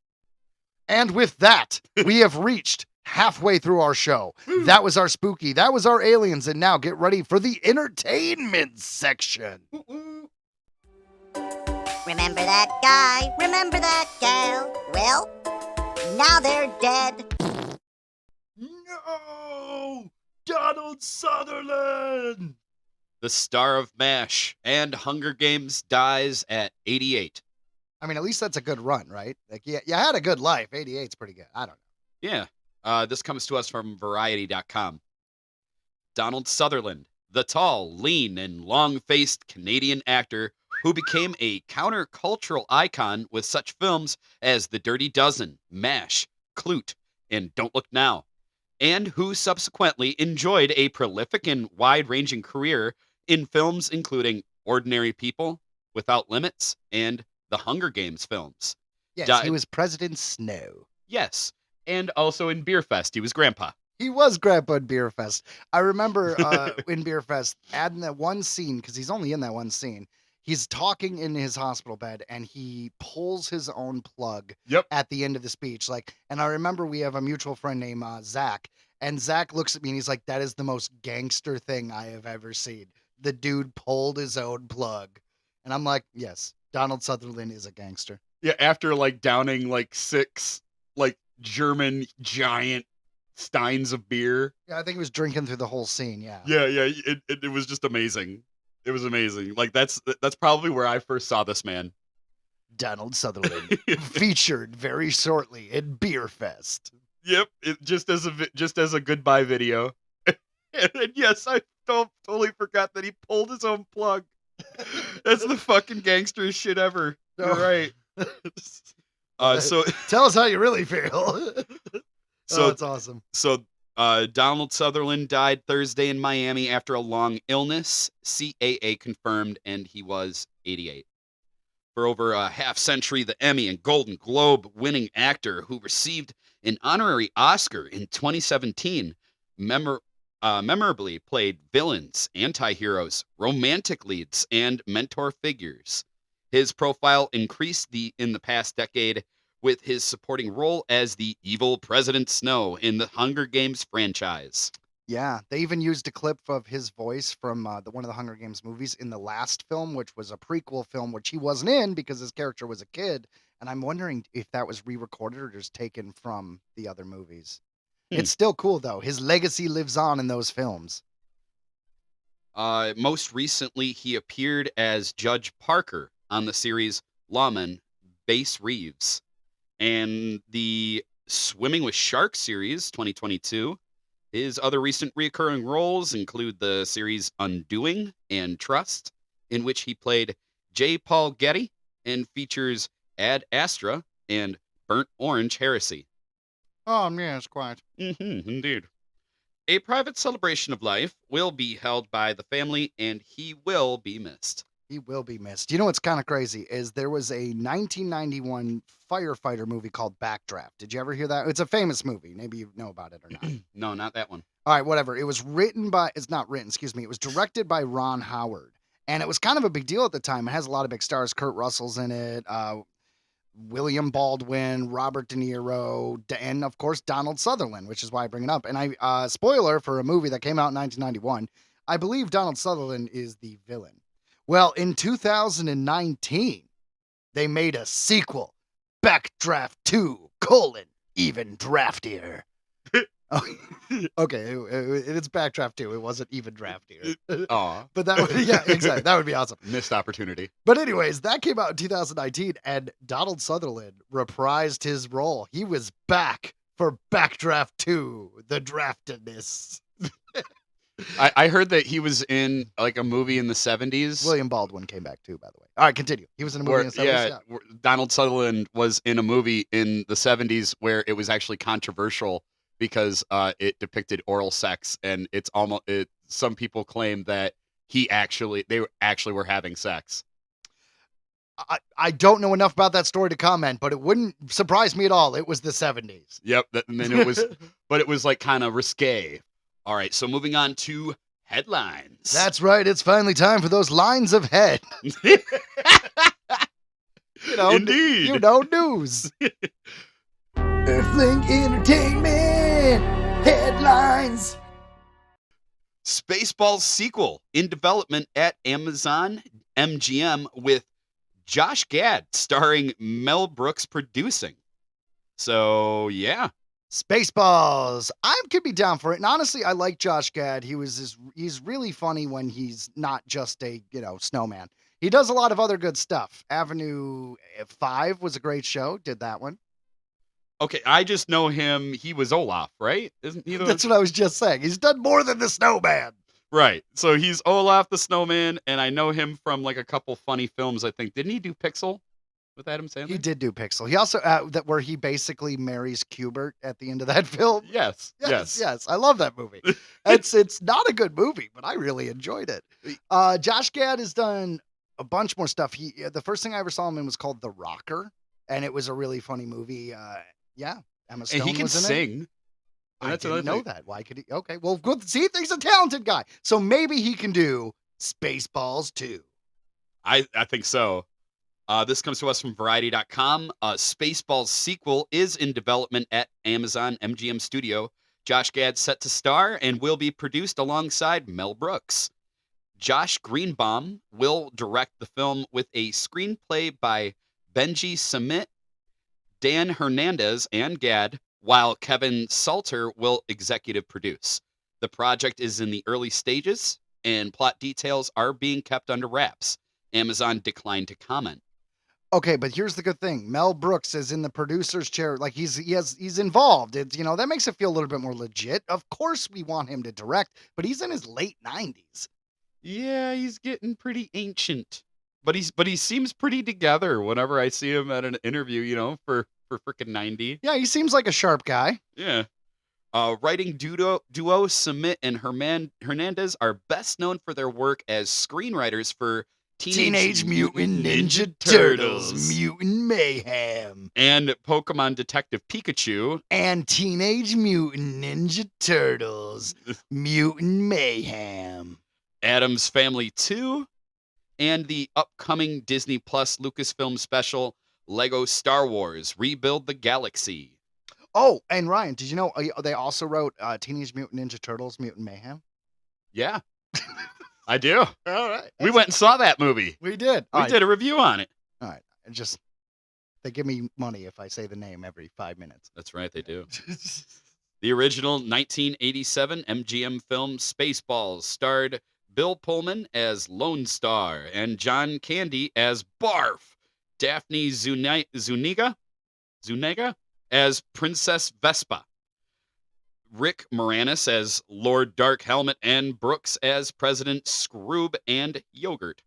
And with that, we have reached halfway through our show. That was our spooky, that was our aliens, and now get ready for the entertainment section. Remember that guy? Remember that gal? Well, now they're dead. No! Donald Sutherland! The star of MASH and Hunger Games dies at 88. I mean, at least that's a good run, right? Like, yeah, you had a good life. 88's pretty good. I don't know. Yeah. This comes to us from Variety.com. Donald Sutherland, the tall, lean, and long-faced Canadian actor who became a countercultural icon with such films as The Dirty Dozen, MASH, Clute, and Don't Look Now, and who subsequently enjoyed a prolific and wide-ranging career in films including Ordinary People, Without Limits, and the Hunger Games films. Yes, he was President Snow. Yes, and also in Beer Fest, he was Grandpa. He was Grandpa in Beer Fest. I remember in Beer Fest, adding that one scene, because he's only in that one scene. He's talking in his hospital bed, and he pulls his own plug at the end of the speech. And I remember we have a mutual friend named Zach, and Zach looks at me and he's like, "That is the most gangster thing I have ever seen." The dude pulled his own plug. And I'm like, yes, Donald Sutherland is a gangster. Yeah, after downing 6 German giant steins of beer. Yeah, I think he was drinking through the whole scene, yeah. Yeah, it was just amazing. It was amazing. That's probably where I first saw this man. Donald Sutherland, featured very shortly in Beer Fest. Yep, just as a goodbye video. And yes, I totally forgot that he pulled his own plug. That's the fucking gangsterest shit ever. You're right. So tell us how you really feel. That's awesome. So Donald Sutherland died Thursday in Miami after a long illness. CAA confirmed, and he was 88. For over a half century, the Emmy and Golden Globe winning actor who received an honorary Oscar in 2017 memorably played villains, anti-heroes, romantic leads, and mentor figures. His profile increased in the past decade with his supporting role as the evil President Snow in the Hunger Games franchise. Yeah, they even used a clip of his voice from one of the Hunger Games movies in the last film, which was a prequel film, which he wasn't in because his character was a kid. And I'm wondering if that was re-recorded or just taken from the other movies. Hmm. It's still cool, though. His legacy lives on in those films. Most recently, he appeared as Judge Parker on the series Lawman, Bass Reeves, and the Swimming with Sharks series 2022. His other recent recurring roles include the series Undoing and Trust, in which he played J. Paul Getty, and features Ad Astra and Burnt Orange Heresy. Oh, yes, quite. Indeed. A private celebration of life will be held by the family, and he will be missed. He will be missed. You know what's kind of crazy is there was a 1991 firefighter movie called Backdraft. Did you ever hear that? It's a famous movie. Maybe you know about it or not. No, not that one. All right, whatever. It was it's not written, excuse me. It was directed by Ron Howard. And it was kind of a big deal at the time. It has a lot of big stars. Kurt Russell's in it. William Baldwin, Robert De Niro, and of course Donald Sutherland, which is why I bring it up. And spoiler for a movie that came out in 1991, I believe Donald Sutherland is the villain. Well, in 2019, they made a sequel, Backdraft 2, even draftier. Okay, it's Backdraft 2. It wasn't even draftier. Aw. But that would, yeah, exactly. That would be awesome. Missed opportunity. But anyways, that came out in 2019, and Donald Sutherland reprised his role. He was back for Backdraft 2, the draftedness. I heard that he was in like a movie in the 70s. William Baldwin came back too, by the way. All right, continue. He was in a movie in the 70s. Where Donald Sutherland was in a movie in the 70s where it was actually controversial because it depicted oral sex, and it's almost some people claim that they actually were having sex. I don't know enough about that story to comment, but it wouldn't surprise me at all. It was the 70s. Yep, and then it was, but it was like kind of risque. All right, so moving on to headlines. That's right. It's finally time for those lines of head. You know, Indeed. You know, news. Earthling Entertainment headlines. Spaceballs sequel in development at Amazon MGM with Josh Gad starring Mel Brooks producing. So, yeah. Spaceballs. I could be down for it. And honestly, I like Josh Gad. He's really funny when he's not just a, snowman. He does a lot of other good stuff. Avenue 5 was a great show. Did that one. Okay, I just know him. He was Olaf, right? Isn't he? That's what I was just saying. He's done more than the snowman. Right. So he's Olaf the Snowman, and I know him from like a couple funny films, I think. Didn't he do Pixel with Adam Sandler? He did do Pixel. He also, where he basically marries Qbert at the end of that film. Yes. I love that movie. It's not a good movie, but I really enjoyed it. Josh Gad has done a bunch more stuff. The first thing I ever saw him in was called The Rocker, and it was a really funny movie. Emma Stone And he can was in sing. it. I didn't know that. Why could he? Okay, well, good. See, he's a talented guy. So maybe he can do Spaceballs too. I think so. This comes to us from Variety.com. Spaceballs sequel is in development at Amazon MGM Studio. Josh Gad set to star and will be produced alongside Mel Brooks. Josh Greenbaum will direct the film with a screenplay by Benji Samit, Dan Hernandez, and Gad, while Kevin Salter will executive produce. The project is in the early stages, and plot details are being kept under wraps. Amazon declined to comment. Okay, but here's the good thing. Mel Brooks is in the producer's chair. Like he's involved. It's, that makes it feel a little bit more legit. Of course we want him to direct, but he's in his late 90s. Yeah, he's getting pretty ancient. But he seems pretty together whenever I see him at an interview, for freaking 90. Yeah, he seems like a sharp guy. Yeah. Writing duo Samit and Hernandez are best known for their work as screenwriters for Teenage Mutant Ninja Turtles, Mutant Mayhem, and Pokemon Detective Pikachu, and Teenage Mutant Ninja Turtles, Mutant Mayhem, Addams Family 2, and the upcoming Disney Plus Lucasfilm special Lego Star Wars Rebuild the Galaxy. Oh, and Ryan, did you know they also wrote Teenage Mutant Ninja Turtles: Mutant Mayhem? Yeah, I do. All right. We went and saw that movie. We did. We did a review on it. All right. Just they give me money if I say the name every 5 minutes. That's right, they do. The original 1987 MGM film Spaceballs starred Bill Pullman as Lone Star and John Candy as Barf, Daphne Zuniga as Princess Vespa, Rick Moranis as Lord Dark Helmet, and Brooks as President Scroob and Yogurt.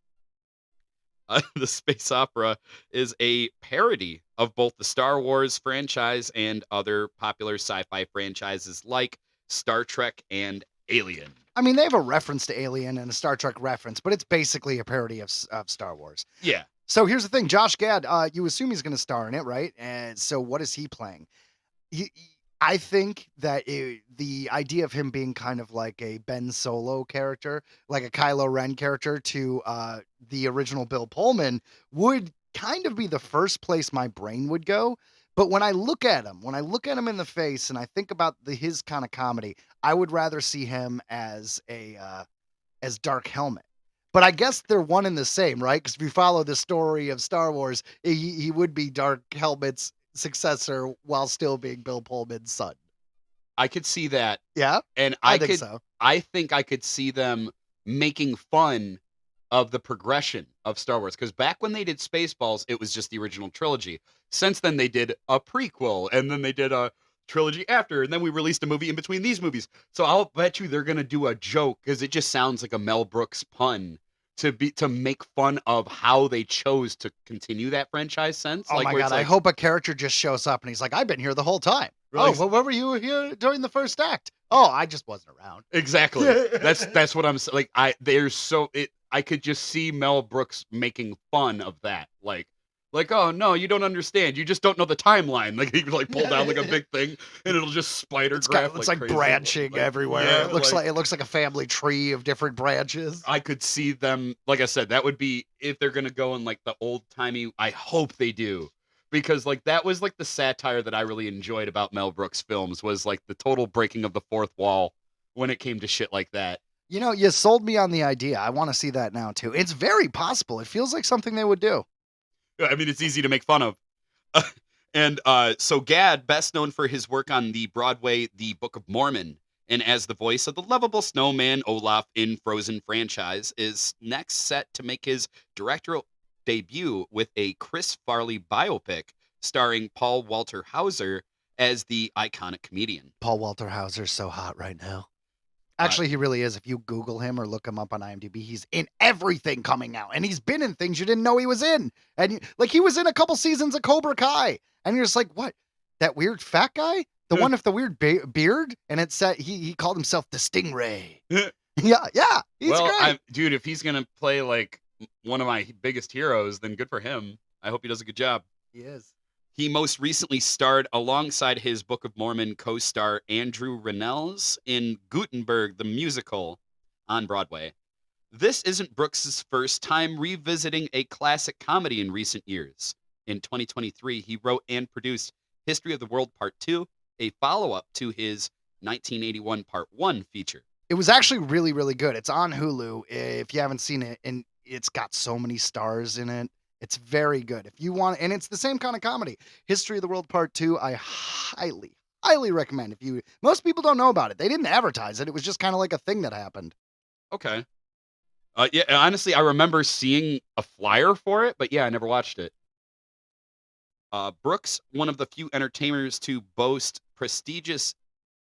The space opera is a parody of both the Star Wars franchise and other popular sci-fi franchises like Star Trek and Alien. I mean, they have a reference to Alien and a Star Trek reference, but it's basically a parody of Star Wars. Yeah. So here's the thing. Josh Gad, you assume he's going to star in it, right? And so what is he playing? I think that the idea of him being kind of like a Ben Solo character, like a Kylo Ren character to the original Bill Pullman would kind of be the first place my brain would go. But when I look at him in the face and I think about his kind of comedy, I would rather see him as as Dark Helmet. But I guess they're one and the same, right? Because if you follow the story of Star Wars, he would be Dark Helmet's successor while still being Bill Pullman's son. I could see that. Yeah? And I think so. I think I could see them making fun of the progression of Star Wars. Because back when they did Spaceballs, it was just the original trilogy. Since then, they did a prequel, and then they did a trilogy after, and then we released a movie in between these movies. So I'll bet you they're going to do a joke, because it just sounds like a Mel Brooks pun to make fun of how they chose to continue that franchise since. Oh, like, my God. I hope a character just shows up and he's like, I've been here the whole time. Really? Oh, well, where were you here during the first act? Oh, I just wasn't around. Exactly. That's what I'm saying. Like, I could just see Mel Brooks making fun of that. Like, oh no, you don't understand. You just don't know the timeline. Like, he could pull down like a big thing, and it'll just spider graph. It's like crazy. branching everywhere. Yeah, it looks like a family tree of different branches. I could see them. Like I said, that would be if they're gonna go in like the old timey. I hope they do, because like that was like the satire that I really enjoyed about Mel Brooks films was like the total breaking of the fourth wall when it came to shit like that. You know, you sold me on the idea. I want to see that now too. It's very possible. It feels like something they would do. I mean, it's easy to make fun of. And so Gad, best known for his work on the Broadway The Book of Mormon, and as the voice of the lovable snowman Olaf in Frozen franchise, is next set to make his directorial debut with a Chris Farley biopic starring Paul Walter Hauser as the iconic comedian. Paul Walter Hauser's so hot right now. Actually, he really is. If you Google him or look him up on IMDb, he's in everything coming out. And he's been in things you didn't know he was in. And he was in a couple seasons of Cobra Kai. And you're just like, what? That weird fat guy? The one with the weird beard? And it said he called himself the Stingray. Yeah. He's great. Dude, if he's going to play like one of my biggest heroes, then good for him. I hope he does a good job. He is. He most recently starred alongside his Book of Mormon co-star Andrew Rannells in Gutenberg the Musical on Broadway. This isn't Brooks's first time revisiting a classic comedy in recent years. In 2023, he wrote and produced History of the World Part 2, a follow-up to his 1981 Part 1 feature. It was actually really, really good. It's on Hulu if you haven't seen it, and it's got so many stars in it. It's very good. If you want, and it's the same kind of comedy. History of the World Part 2, I highly, highly recommend. Most people don't know about it. They didn't advertise it. It was just kind of like a thing that happened. Okay. Yeah, honestly, I remember seeing a flyer for it, but yeah, I never watched it. Brooks, one of the few entertainers to boast prestigious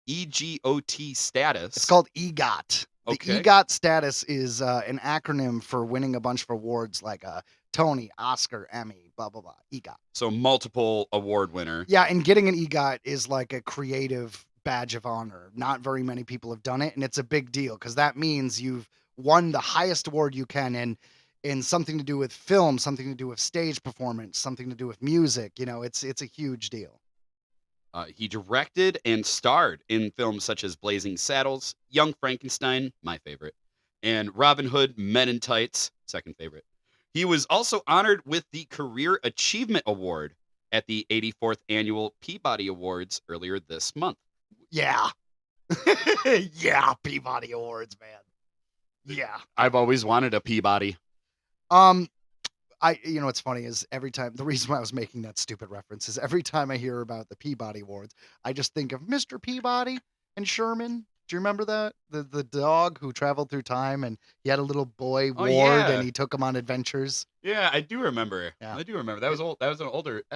EGOT status. It's called EGOT. Okay. The EGOT status is an acronym for winning a bunch of awards like Tony, Oscar, Emmy, blah, blah, blah. EGOT. So multiple award winner. Yeah, and getting an EGOT is like a creative badge of honor. Not very many people have done it, and it's a big deal because that means you've won the highest award you can in something to do with film, something to do with stage performance, something to do with music. You know, it's a huge deal. He directed and starred in films such as Blazing Saddles, Young Frankenstein, my favorite, and Robin Hood, Men in Tights, second favorite. He was also honored with the Career Achievement Award at the 84th Annual Peabody Awards earlier this month. Yeah. Yeah, Peabody Awards, man. Yeah. I've always wanted a Peabody. You know what's funny is every time, the reason why I was making that stupid reference is every time I hear about the Peabody Awards, I just think of Mr. Peabody and Sherman. Do you remember that? The dog who traveled through time and he had a little boy Oh, ward yeah. and he took him on adventures. Yeah, I do remember. Yeah. I do remember. That was old. That's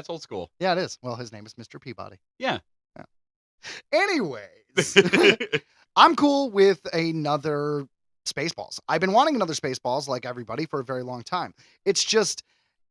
old school. Yeah, it is. Well, his name is Mr. Peabody. Yeah. Anyways, I'm cool with another Spaceballs. I've been wanting another Spaceballs like everybody for a very long time. It's just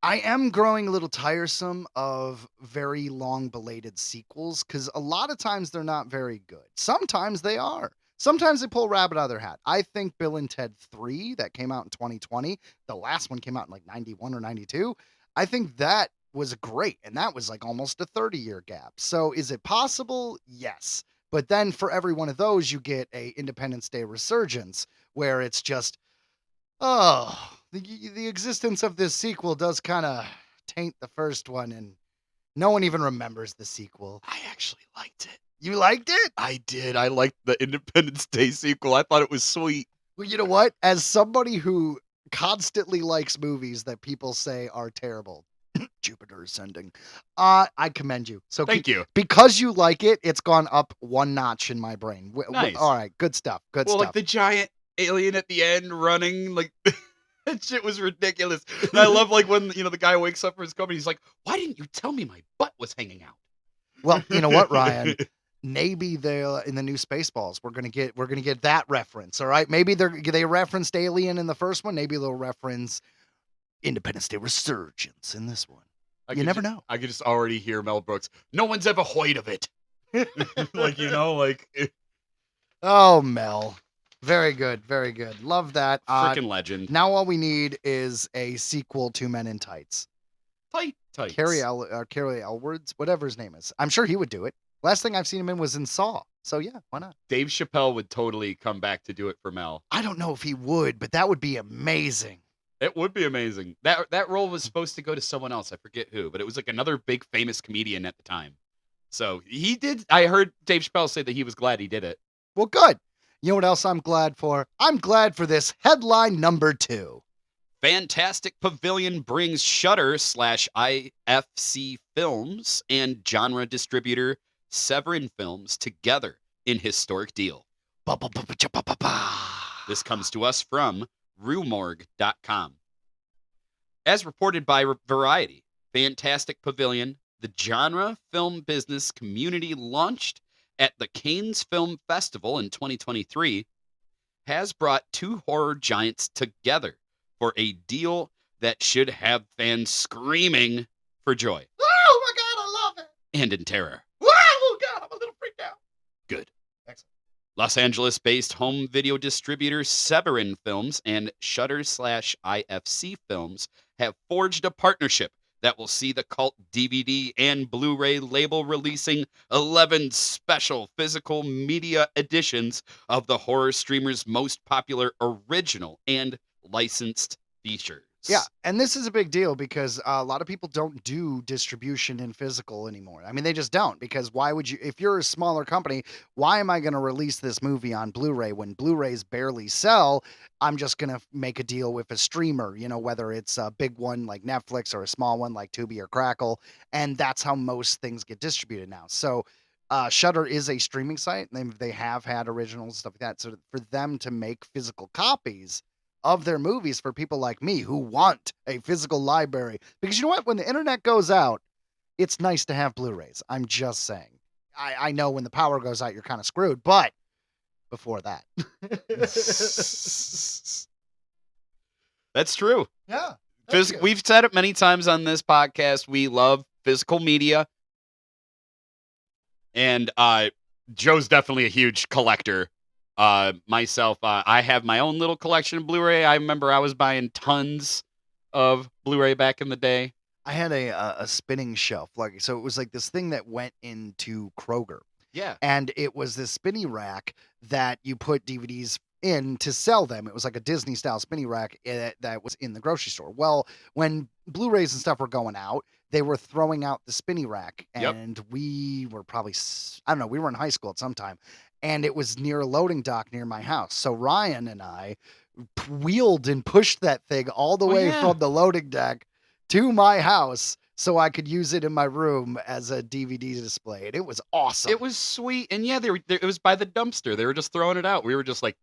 I am growing a little tiresome of very long belated sequels because a lot of times they're not very good. Sometimes they are. Sometimes they pull a rabbit out of their hat. I think Bill and Ted 3 that came out in 2020, the last one came out in like 91 or 92. I think that was great. And that was like almost a 30-year gap. So is it possible? Yes. But then for every one of those, you get a Independence Day resurgence where it's just, oh, the existence of this sequel does kind of taint the first one, and no one even remembers the sequel. I actually liked it. You liked it? I did. I liked the Independence Day sequel. I thought it was sweet. Well, you know what? As somebody who constantly likes movies that people say are terrible, Jupiter Ascending, I commend you. So Thank you. Because you like it, it's gone up one notch in my brain. Nice. All right, good stuff. Good Well, stuff. like the giant alien at the end running, like that shit was ridiculous. And I love like when the guy wakes up from his coma, he's like, "Why didn't you tell me my butt was hanging out?" Well, you know what, Ryan? Maybe they'll in the new Spaceballs, we're gonna get that reference. All right, maybe they referenced Alien in the first one. Maybe they'll reference Independence Day Resurgence in this one. You never know. I could just already hear Mel Brooks. No one's ever heard of it. Oh, Mel. Very good, very good. Love that. Freaking legend. Now all we need is a sequel to Men in Tights. Tights. Carrie Elwards, whatever his name is. I'm sure he would do it. Last thing I've seen him in was in Saw. So yeah, why not? Dave Chappelle would totally come back to do it for Mel. I don't know if he would, but that would be amazing. It would be amazing. That role was supposed to go to someone else. I forget who, but it was like another big famous comedian at the time. So he did. I heard Dave Chappelle say that he was glad he did it. Well, good. You know what else I'm glad for? I'm glad for this headline number 2. Fantastic Pavilion brings Shudder/IFC Films and genre distributor Severin Films together in historic deal. This comes to us from rumorg.com. As reported by Variety, Fantastic Pavilion, the genre film business community launched at the Cannes Film Festival in 2023, has brought two horror giants together for a deal that should have fans screaming for joy. Oh my God, I love it. And in terror. Oh God, I'm a little freaked out. Good. Excellent. Los Angeles-based home video distributor Severin Films and Shudder/IFC Films have forged a partnership that will see the cult DVD and Blu-ray label releasing 11 special physical media editions of the horror streamer's most popular original and licensed features. Yeah, and this is a big deal because a lot of people don't do distribution in physical anymore. I mean, they just don't, because why would you, if you're a smaller company, why am I going to release this movie on Blu-ray when Blu-rays barely sell? I'm just going to make a deal with a streamer, whether it's a big one like Netflix or a small one like Tubi or Crackle, and that's how most things get distributed now. So Shudder is a streaming site, and they have had originals and stuff like that. So for them to make physical copies of their movies for people like me who want a physical library, because you know what, when the internet goes out, it's nice to have Blu-rays. I'm just saying. I know when the power goes out, you're kind of screwed, but before that. That's true. Yeah. We've said it many times on this podcast. We love physical media. And Joe's definitely a huge collector. Myself, I have my own little collection of Blu-ray. I remember I was buying tons of Blu-ray back in the day. I had a spinning shelf, so it was like this thing that went into Kroger. Yeah. And it was this spinny rack that you put DVDs in to sell them. It was like a Disney style spinny rack that was in the grocery store. Well, when Blu-rays and stuff were going out, they were throwing out the spinny rack, Yep. and we were probably, I don't know, we were in high school at some time, and it was near a loading dock near my house. So Ryan and I wheeled and pushed that thing all the way yeah. from the loading deck to my house so I could use it in my room as a DVD display. And it was awesome. It was sweet. And yeah, it was by the dumpster. They were just throwing it out. We were just like,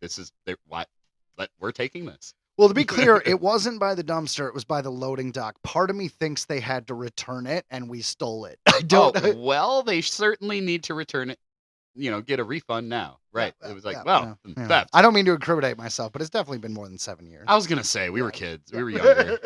we're taking this. Well, to be clear, it wasn't by the dumpster. It was by the loading dock. Part of me thinks they had to return it and we stole it. I don't know. Well, they certainly need to return it, get a refund now. Right. Yeah, It was like, yeah. theft. I don't mean to incriminate myself, but it's definitely been more than 7 years. I was going to say, we were kids. We were younger.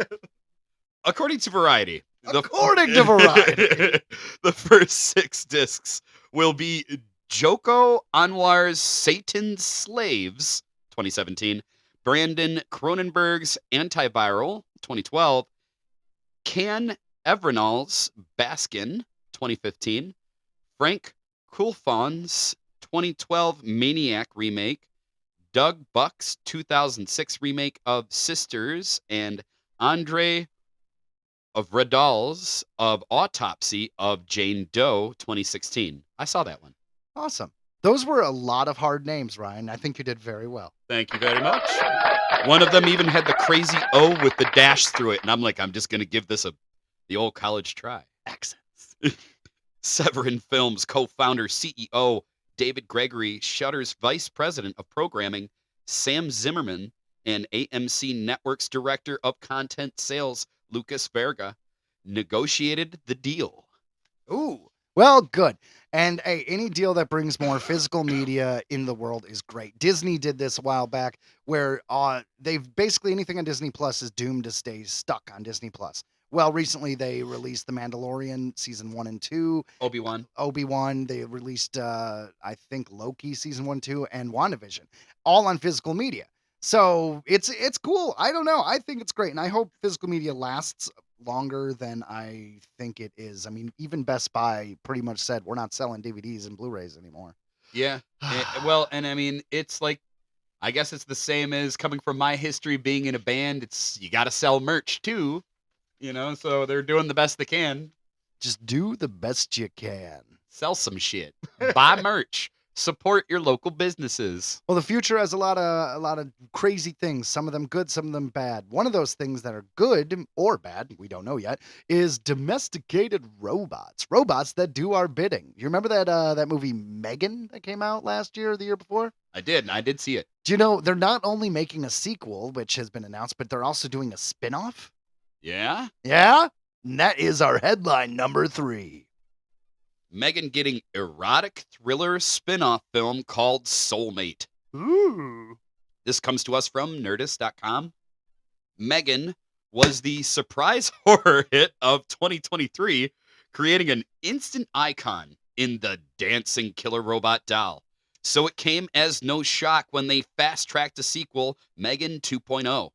According to Variety. According to Variety. The first 6 discs will be Joko Anwar's Satan's Slaves, 2017. Brandon Cronenberg's Antiviral, 2012. Can Evrenal's Baskin, 2015. Frank Kulfon's 2012 Maniac remake. Doug Buck's 2006 remake of Sisters, and Andre of Radal's of Autopsy of Jane Doe, 2016. I saw that one. Awesome. Those were a lot of hard names, Ryan. I think you did very well. Thank you very much. One of them even had the crazy O with the dash through it, and I'm like, I'm just going to give this the old college try. Accents. Severin Films co-founder CEO David Gregory, Shudder's vice president of programming Sam Zimmerman, and AMC Network's director of content sales Lucas Verga negotiated the deal. Ooh. Well, good. And hey, any deal that brings more physical media in the world is great. Disney did this a while back where they've basically anything on Disney Plus is doomed to stay stuck on Disney Plus. Well, recently they released The Mandalorian season 1 and 2. Obi-Wan. They released, I think, Loki season 1, 2, and WandaVision, all on physical media. So it's cool. I don't know. I think it's great. And I hope physical media lasts longer than I think it is. I mean, even Best Buy pretty much said we're not selling DVDs and Blu-rays anymore. Yeah. And I mean, it's like, I guess it's the same as coming from my history being in a band. You got to sell merch too, so they're doing the best they can. Just do the best you can. Sell some shit. Buy merch. Support your local businesses. Well, the future has a lot of crazy things, some of them good, some of them bad. One of those things that are good or bad, we don't know yet, is domesticated robots. Robots that do our bidding. You remember that movie Megan that came out last year or the year before? I did see it. Do you know they're not only making a sequel, which has been announced, but they're also doing a spinoff? Yeah? Yeah? And that is our headline number 3. Megan getting erotic thriller spin-off film called Soulmate. Ooh. This comes to us from Nerdist.com. Megan was the surprise horror hit of 2023, creating an instant icon in the dancing killer robot doll. So it came as no shock when they fast-tracked a sequel, Megan 2.0.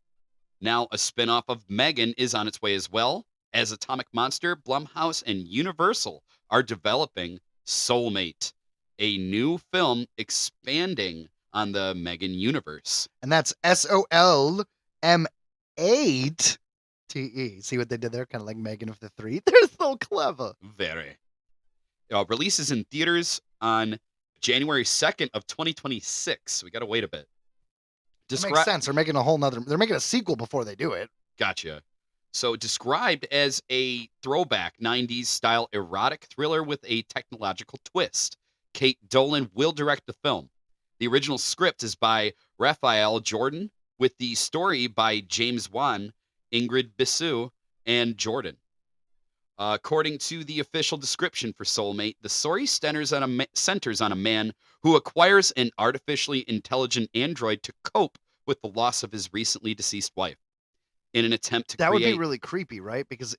Now a spin-off of Megan is on its way as well, as Atomic Monster, Blumhouse, and Universal are developing Soulmate, a new film expanding on the Megan universe. And that's SOLM8TE. See what they did there? Kind of like Megan of the 3. They're so clever. Very. Releases in theaters on January 2nd of 2026. We got to wait a bit. That makes sense. They're making they're making a sequel before they do it. Gotcha. So described as a throwback 90s style erotic thriller with a technological twist. Kate Dolan will direct the film. The original script is by Raphael Jordan, with the story by James Wan, Ingrid Bissu, and Jordan. According to the official description for Soulmate, the story centers on a man who acquires an artificially intelligent android to cope with the loss of his recently deceased wife. In an attempt to That create... would be really creepy, right? Because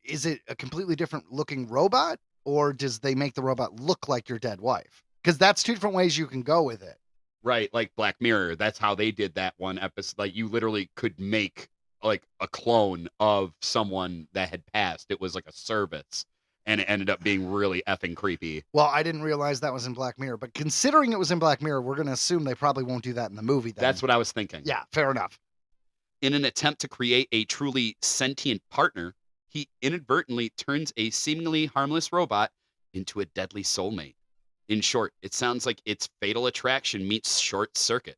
is it a completely different looking robot, or does they make the robot look like your dead wife? Because that's 2 different ways you can go with it. Right, like Black Mirror. That's how they did that one episode. Like, you literally could make like a clone of someone that had passed. It was like a service. and it ended up being really effing creepy. Well, I didn't realize that was in Black Mirror, but considering it was in Black Mirror, we're going to assume they probably won't do that in the movie then. That's what I was thinking. Yeah, fair enough. In an attempt to create a truly sentient partner, he inadvertently turns a seemingly harmless robot into a deadly soulmate. In short, it sounds like it's Fatal Attraction meets Short Circuit.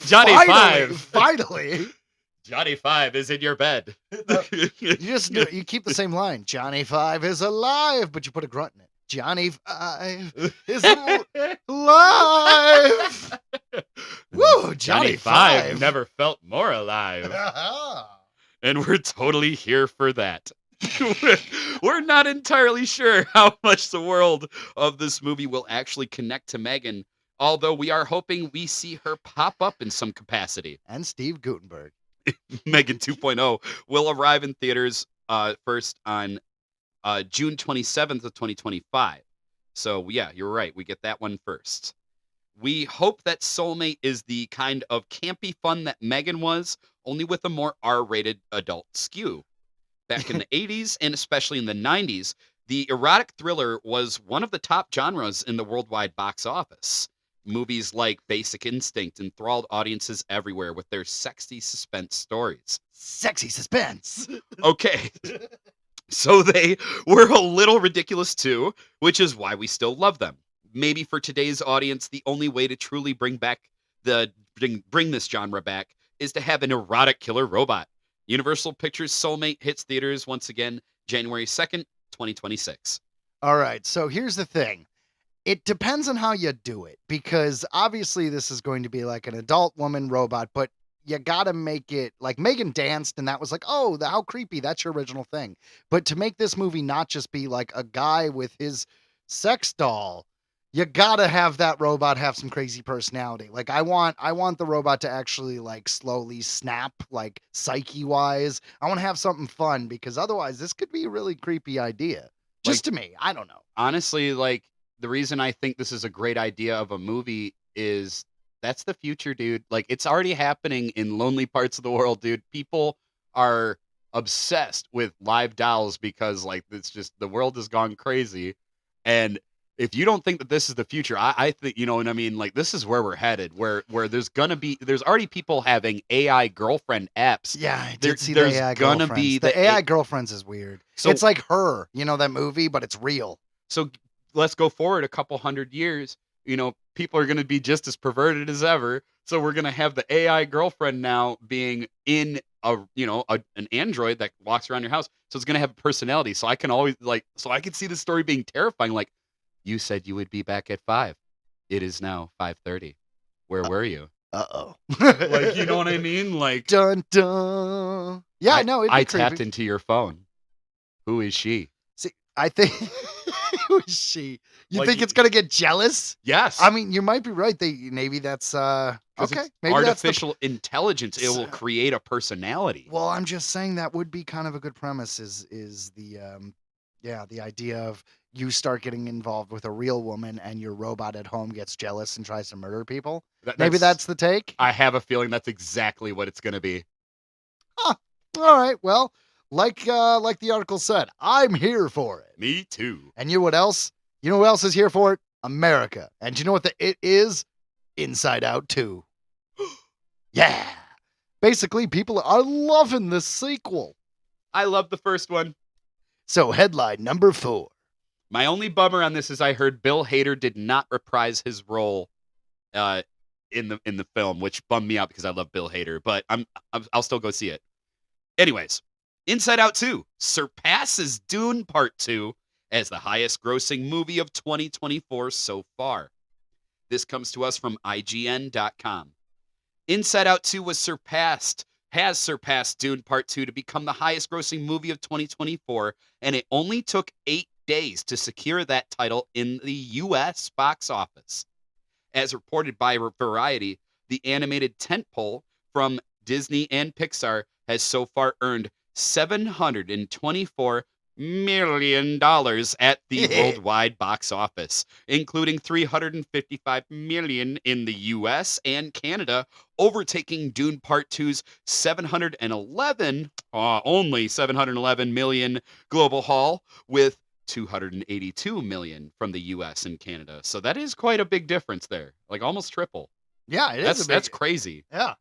Johnny Finally. Johnny Five is in your bed. You keep the same line. Johnny Five is alive, but you put a grunt in it. Johnny Five is alive. Woo, Johnny Five never felt more alive. And we're totally here for that. We're not entirely sure how much the world of this movie will actually connect to Megan, although we are hoping we see her pop up in some capacity. And Steve Guttenberg. Megan 2.0 will arrive in theaters first on June 27th of 2025. So yeah, you're right. We get that one first. We hope that Soulmate is the kind of campy fun that Megan was, only with a more R-rated adult skew. Back in the 80s and especially in the 90s, the erotic thriller was one of the top genres in the worldwide box office. Movies like Basic Instinct enthralled audiences everywhere with their sexy suspense stories. Sexy suspense. Okay. So they were a little ridiculous too, which is why we still love them. Maybe for today's audience, the only way to truly bring this genre back is to have an erotic killer robot. Universal Pictures' Soulmate hits theaters once again January 2nd, 2026. All right, so here's the thing. It depends on how you do it, because obviously this is going to be like an adult woman robot, but you gotta make it like Megan danced and that was like, oh, how creepy. That's your original thing. But to make this movie not just be like a guy with his sex doll, you gotta have that robot have some crazy personality. Like I want the robot to actually like slowly snap, like psyche wise. I want to have something fun, because otherwise this could be a really creepy idea. Just to me, I don't know. Honestly, like the reason I think this is a great idea of a movie is that's the future, dude. Like it's already happening in lonely parts of the world, dude. People are obsessed with live dolls because like it's just the world has gone crazy. And if you don't think that this is the future, I think, you know what I mean? Like this is where we're headed, where there's already people having AI girlfriend apps. Yeah, I did see the AI girlfriends. The AI girlfriends is weird. So, it's like Her, you know, that movie, but it's real. So let's go forward a couple hundred years. You know, people are going to be just as perverted as ever. So we're going to have the AI girlfriend now being in an android that walks around your house. So it's going to have a personality. So I can see the story being terrifying. Like, you said you would be back at 5. It is now 5:30. Where were you? Uh-oh. Like, you know what I mean? Like, dun dun. Yeah, I tapped into your phone. Who is she? See, I think who is she? You think it's gonna get jealous? Yes. I mean, you might be right. Maybe that's okay. Maybe artificial intelligence. It will create a personality. Well, I'm just saying that would be kind of a good premise. Is the the idea of you start getting involved with a real woman and your robot at home gets jealous and tries to murder people. Maybe that's the take. I have a feeling that's exactly what it's gonna be. Huh. All right. Well, like the article said, I'm here for it. Me too. And you know what else? You know who else is here for it? America. And you know what it is? Inside Out 2. Yeah. Basically, people are loving this sequel. I love the first one. So, headline number 4. My only bummer on this is I heard Bill Hader did not reprise his role in the film, which bummed me out because I love Bill Hader, but I'll still go see it. Anyways, Inside Out 2 surpasses Dune Part 2 as the highest grossing movie of 2024 so far. This comes to us from IGN.com. Inside Out 2 has surpassed Dune Part 2 to become the highest grossing movie of 2024, and it only took 8 days to secure that title in the U.S. box office. As reported by Variety, the animated tentpole from Disney and Pixar has so far earned $724 million at the worldwide box office, including $355 million in the US and Canada, overtaking Dune Part 2's $711 Only 711 million global haul, with 282 million from the US and Canada. So that is quite a big difference there. Like almost triple. Yeah, it is. That's crazy. Yeah.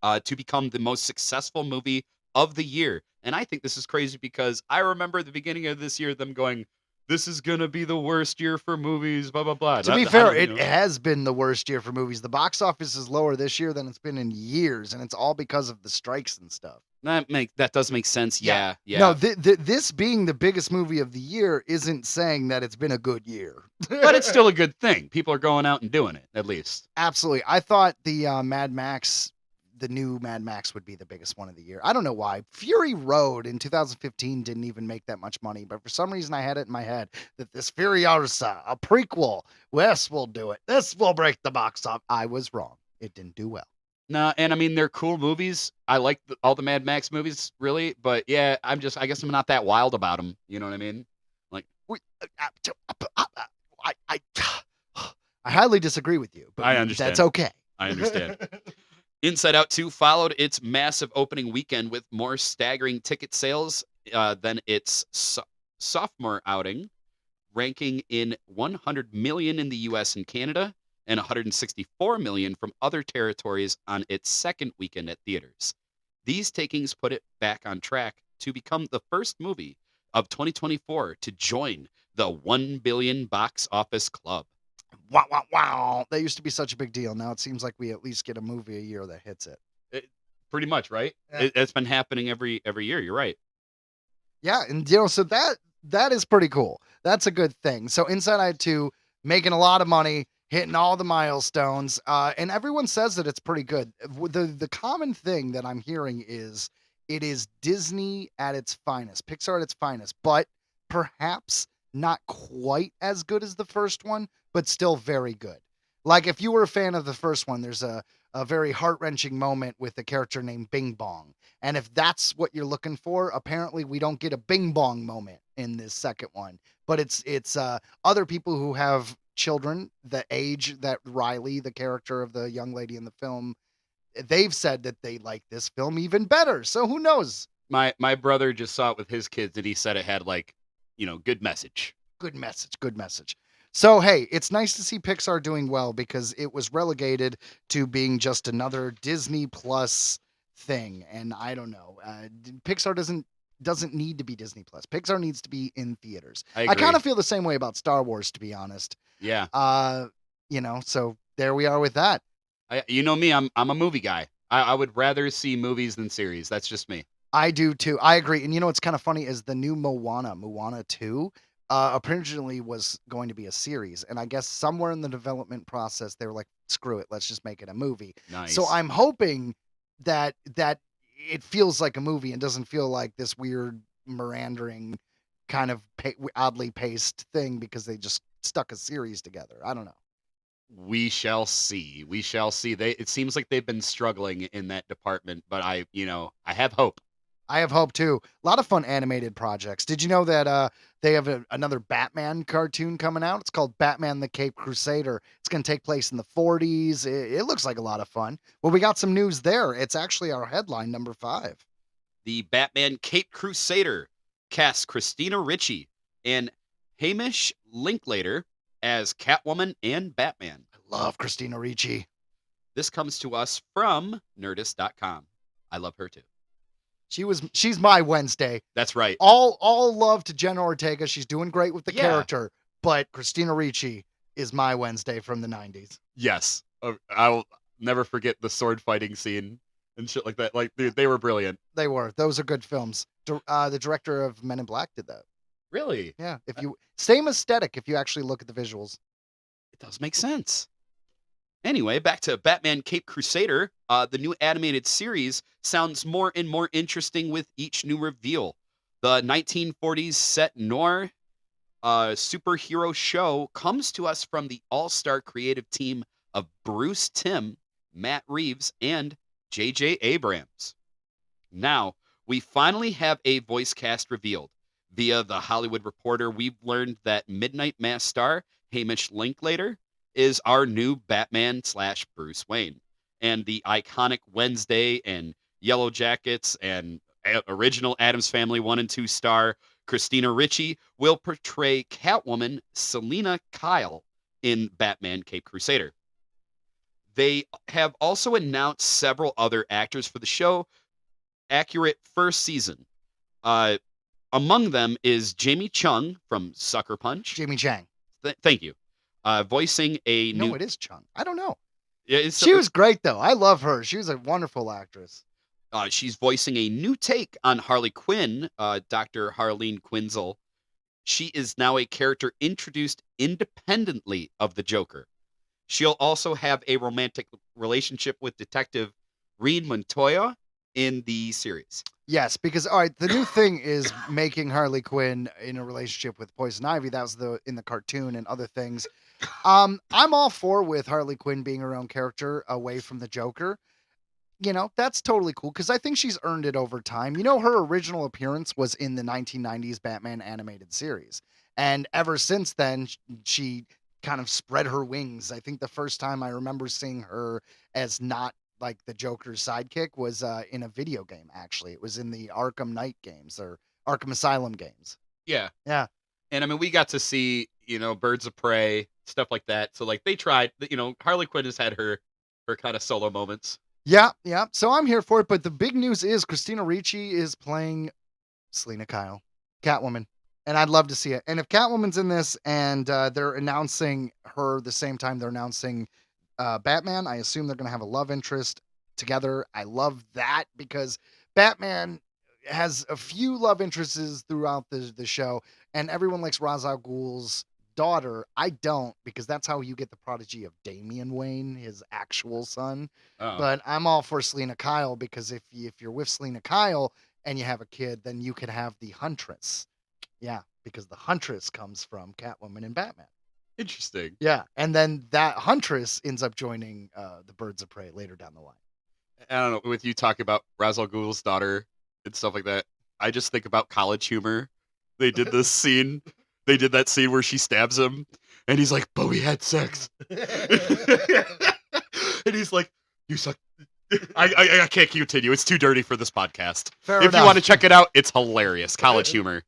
To become the most successful movie of the year. And I think this is crazy because I remember at the beginning of this year them going, this is going to be the worst year for movies, blah, blah, blah. To be fair, it has been the worst year for movies. The box office is lower this year than it's been in years, and it's all because of the strikes and stuff. That does make sense. Yeah. No, this being the biggest movie of the year isn't saying that it's been a good year. But it's still a good thing. People are going out and doing it, at least. Absolutely. I thought the Mad Max, the new Mad Max would be the biggest one of the year. I don't know why. Fury Road in 2015 didn't even make that much money, but for some reason I had it in my head that this Furiosa, a prequel, this will do it. This will break the box office. I was wrong. It didn't do well. No, and I mean, they're cool movies. I like all the Mad Max movies, really. But yeah, I guess I'm not that wild about them. You know what I mean? Like, I highly disagree with you, but I understand. That's okay. I understand. Inside Out 2 followed its massive opening weekend with more staggering ticket sales than its sophomore outing, ranking in 100 million in the US and Canada and 164 million from other territories on its second weekend at theaters. These takings put it back on track to become the first movie of 2024 to join the 1 billion box office club. Wow, wow, wow. That used to be such a big deal. Now it seems like we at least get a movie a year that hits it. Pretty much, right? Yeah. It's been happening every year. You're right. Yeah, and so that is pretty cool. That's a good thing. So Inside Out 2 making a lot of money, hitting all the milestones, and everyone says that it's pretty good. The common thing that I'm hearing is it is Disney at its finest, Pixar at its finest, but perhaps not quite as good as the first one, but still very good. Like if you were a fan of the first one, there's a very heart-wrenching moment with a character named Bing Bong. And if that's what you're looking for, apparently we don't get a Bing Bong moment in this second one. But it's other people who have children the age that Riley, the character of the young lady in the film, they've said that they like this film even better. So who knows? My brother just saw it with his kids and he said it had good message. Good message. So, hey, it's nice to see Pixar doing well because it was relegated to being just another Disney Plus thing. And I don't know. Pixar doesn't need to be Disney Plus. Pixar needs to be in theaters. I kind of feel the same way about Star Wars, to be honest. Yeah. So there we are with that. You know me, I'm a movie guy. I would rather see movies than series. That's just me. I do too. I agree. And what's kind of funny is the new Moana 2, originally was going to be a series. And I guess somewhere in the development process, they were like, screw it, let's just make it a movie. Nice. So I'm hoping that it feels like a movie and doesn't feel like this weird meandering kind of oddly paced thing because they just stuck a series together. I don't know. We shall see. It seems like they've been struggling in that department, but I have hope. I have hope too. A lot of fun animated projects. Did you know that they have another Batman cartoon coming out? It's called Batman the Caped Crusader. It's going to take place in the 40s. It looks like a lot of fun. Well, we got some news there. It's actually our headline, number 5. The Batman Caped Crusader casts Christina Ricci and Hamish Linklater as Catwoman and Batman. I love Christina Ricci. This comes to us from Nerdist.com. I love her too. She's my Wednesday. That's right. All love to Jenna Ortega. She's doing great with the character, but Christina Ricci is my Wednesday from the 90s. Yes. I'll never forget the sword fighting scene and shit like that. Like they were brilliant. They were. Those are good films. The director of Men in Black did that. Really? Yeah. Same aesthetic if you actually look at the visuals. It does make sense. Anyway, back to Batman Caped Crusader. The new animated series sounds more and more interesting with each new reveal. The 1940s set noir superhero show comes to us from the all-star creative team of Bruce Timm, Matt Reeves, and J.J. Abrams. Now, we finally have a voice cast revealed. Via The Hollywood Reporter, we've learned that Midnight Mass star Hamish Linklater is our new Batman / Bruce Wayne. And the iconic Wednesday and Yellow Jackets and original Addams Family 1 and 2 star Christina Ricci will portray Catwoman Selina Kyle in Batman Cape Crusader. They have also announced several other actors for the show. Accurate first season. Among them is Jamie Chung from Sucker Punch. Jamie Chang. Thank you. Voicing a No, new... it is Chung. I don't know. Yeah, She was great, though. I love her. She was a wonderful actress. She's voicing a new take on Harley Quinn, Dr. Harleen Quinzel. She is now a character introduced independently of the Joker. She'll also have a romantic relationship with Detective Reed Montoya in the series. Yes, because all right, the new thing is making Harley Quinn in a relationship with Poison Ivy. That was in the cartoon and other things. I'm all for with Harley Quinn being her own character away from the Joker. You know, that's totally cool because I think she's earned it over time. You know, her original appearance was in the 1990s Batman animated series. And ever since then, she kind of spread her wings. I think the first time I remember seeing her as not like the Joker's sidekick was in a video game, actually. It was in the Arkham Knight games or Arkham Asylum games. Yeah. Yeah. And I mean, we got to see, Birds of Prey, stuff like that. So like they tried, Harley Quinn has had her kind of solo moments. Yeah. So I'm here for it. But the big news is Christina Ricci is playing Selina Kyle, Catwoman. And I'd love to see it. And if Catwoman's in this and they're announcing her the same time they're announcing Batman, I assume they're going to have a love interest together. I love that because Batman has a few love interests throughout the show. And everyone likes Ra's al Ghul's daughter. I don't, because that's how you get the prodigy of Damian Wayne, his actual son. Oh. But I'm all for Selina Kyle because if you're with Selina Kyle and you have a kid, then you could have the Huntress. Yeah, because the Huntress comes from Catwoman and Batman. Interesting. Yeah, and then that Huntress ends up joining the Birds of Prey later down the line. I don't know, with you talking about Ra's al Ghul's daughter and stuff like that, I just think about College Humor. They did this scene. They did that scene where she stabs him, and he's like, "But we had sex." And he's like, "You suck." I can't continue. It's too dirty for this podcast. Fair If enough. you want to check it out, it's hilarious. College Humor.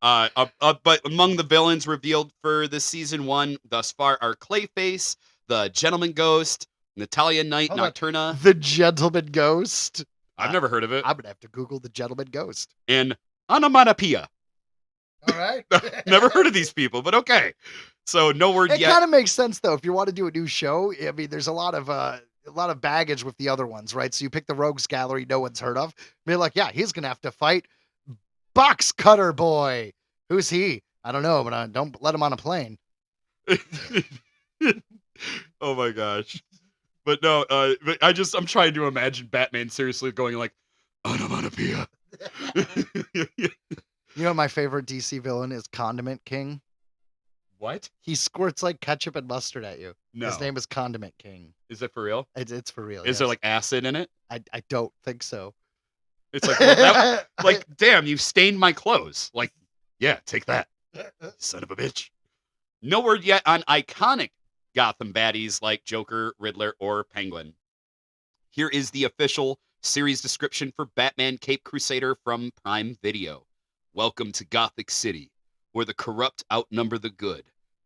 But among the villains revealed for this season 1 thus far are Clayface, the Gentleman Ghost, Natalia Knight Hold on. Nocturna. The Gentleman Ghost. I've never heard of it. I'm gonna have to Google the Gentleman Ghost. And Onomatopoeia. All right. Never heard of these people, but okay. So no word It yet. kind of makes sense though. If you want to do a new show, I mean, there's a lot of baggage with the other ones, right? So you pick the Rogues Gallery, no one's heard of. Be like, yeah, he's gonna have to fight Box Cutter Boy. Who's he? I don't know, but don't let him on a plane. Oh my gosh. But no, but I'm trying to imagine Batman seriously going like, Onomatopoeia. You know, my favorite DC villain is Condiment King. What? He squirts like ketchup and mustard at you. No. His name is Condiment King. Is that for real? It's for real. Is there like acid in it? I don't think so. It's like, well, like, damn, you've stained my clothes. Like, yeah, take that, son of a bitch. No word yet on iconic Gotham baddies like Joker, Riddler, or Penguin. Here is the official series description for Batman Cape Crusader from Prime Video. Welcome to Gothic City, where the corrupt outnumber the good,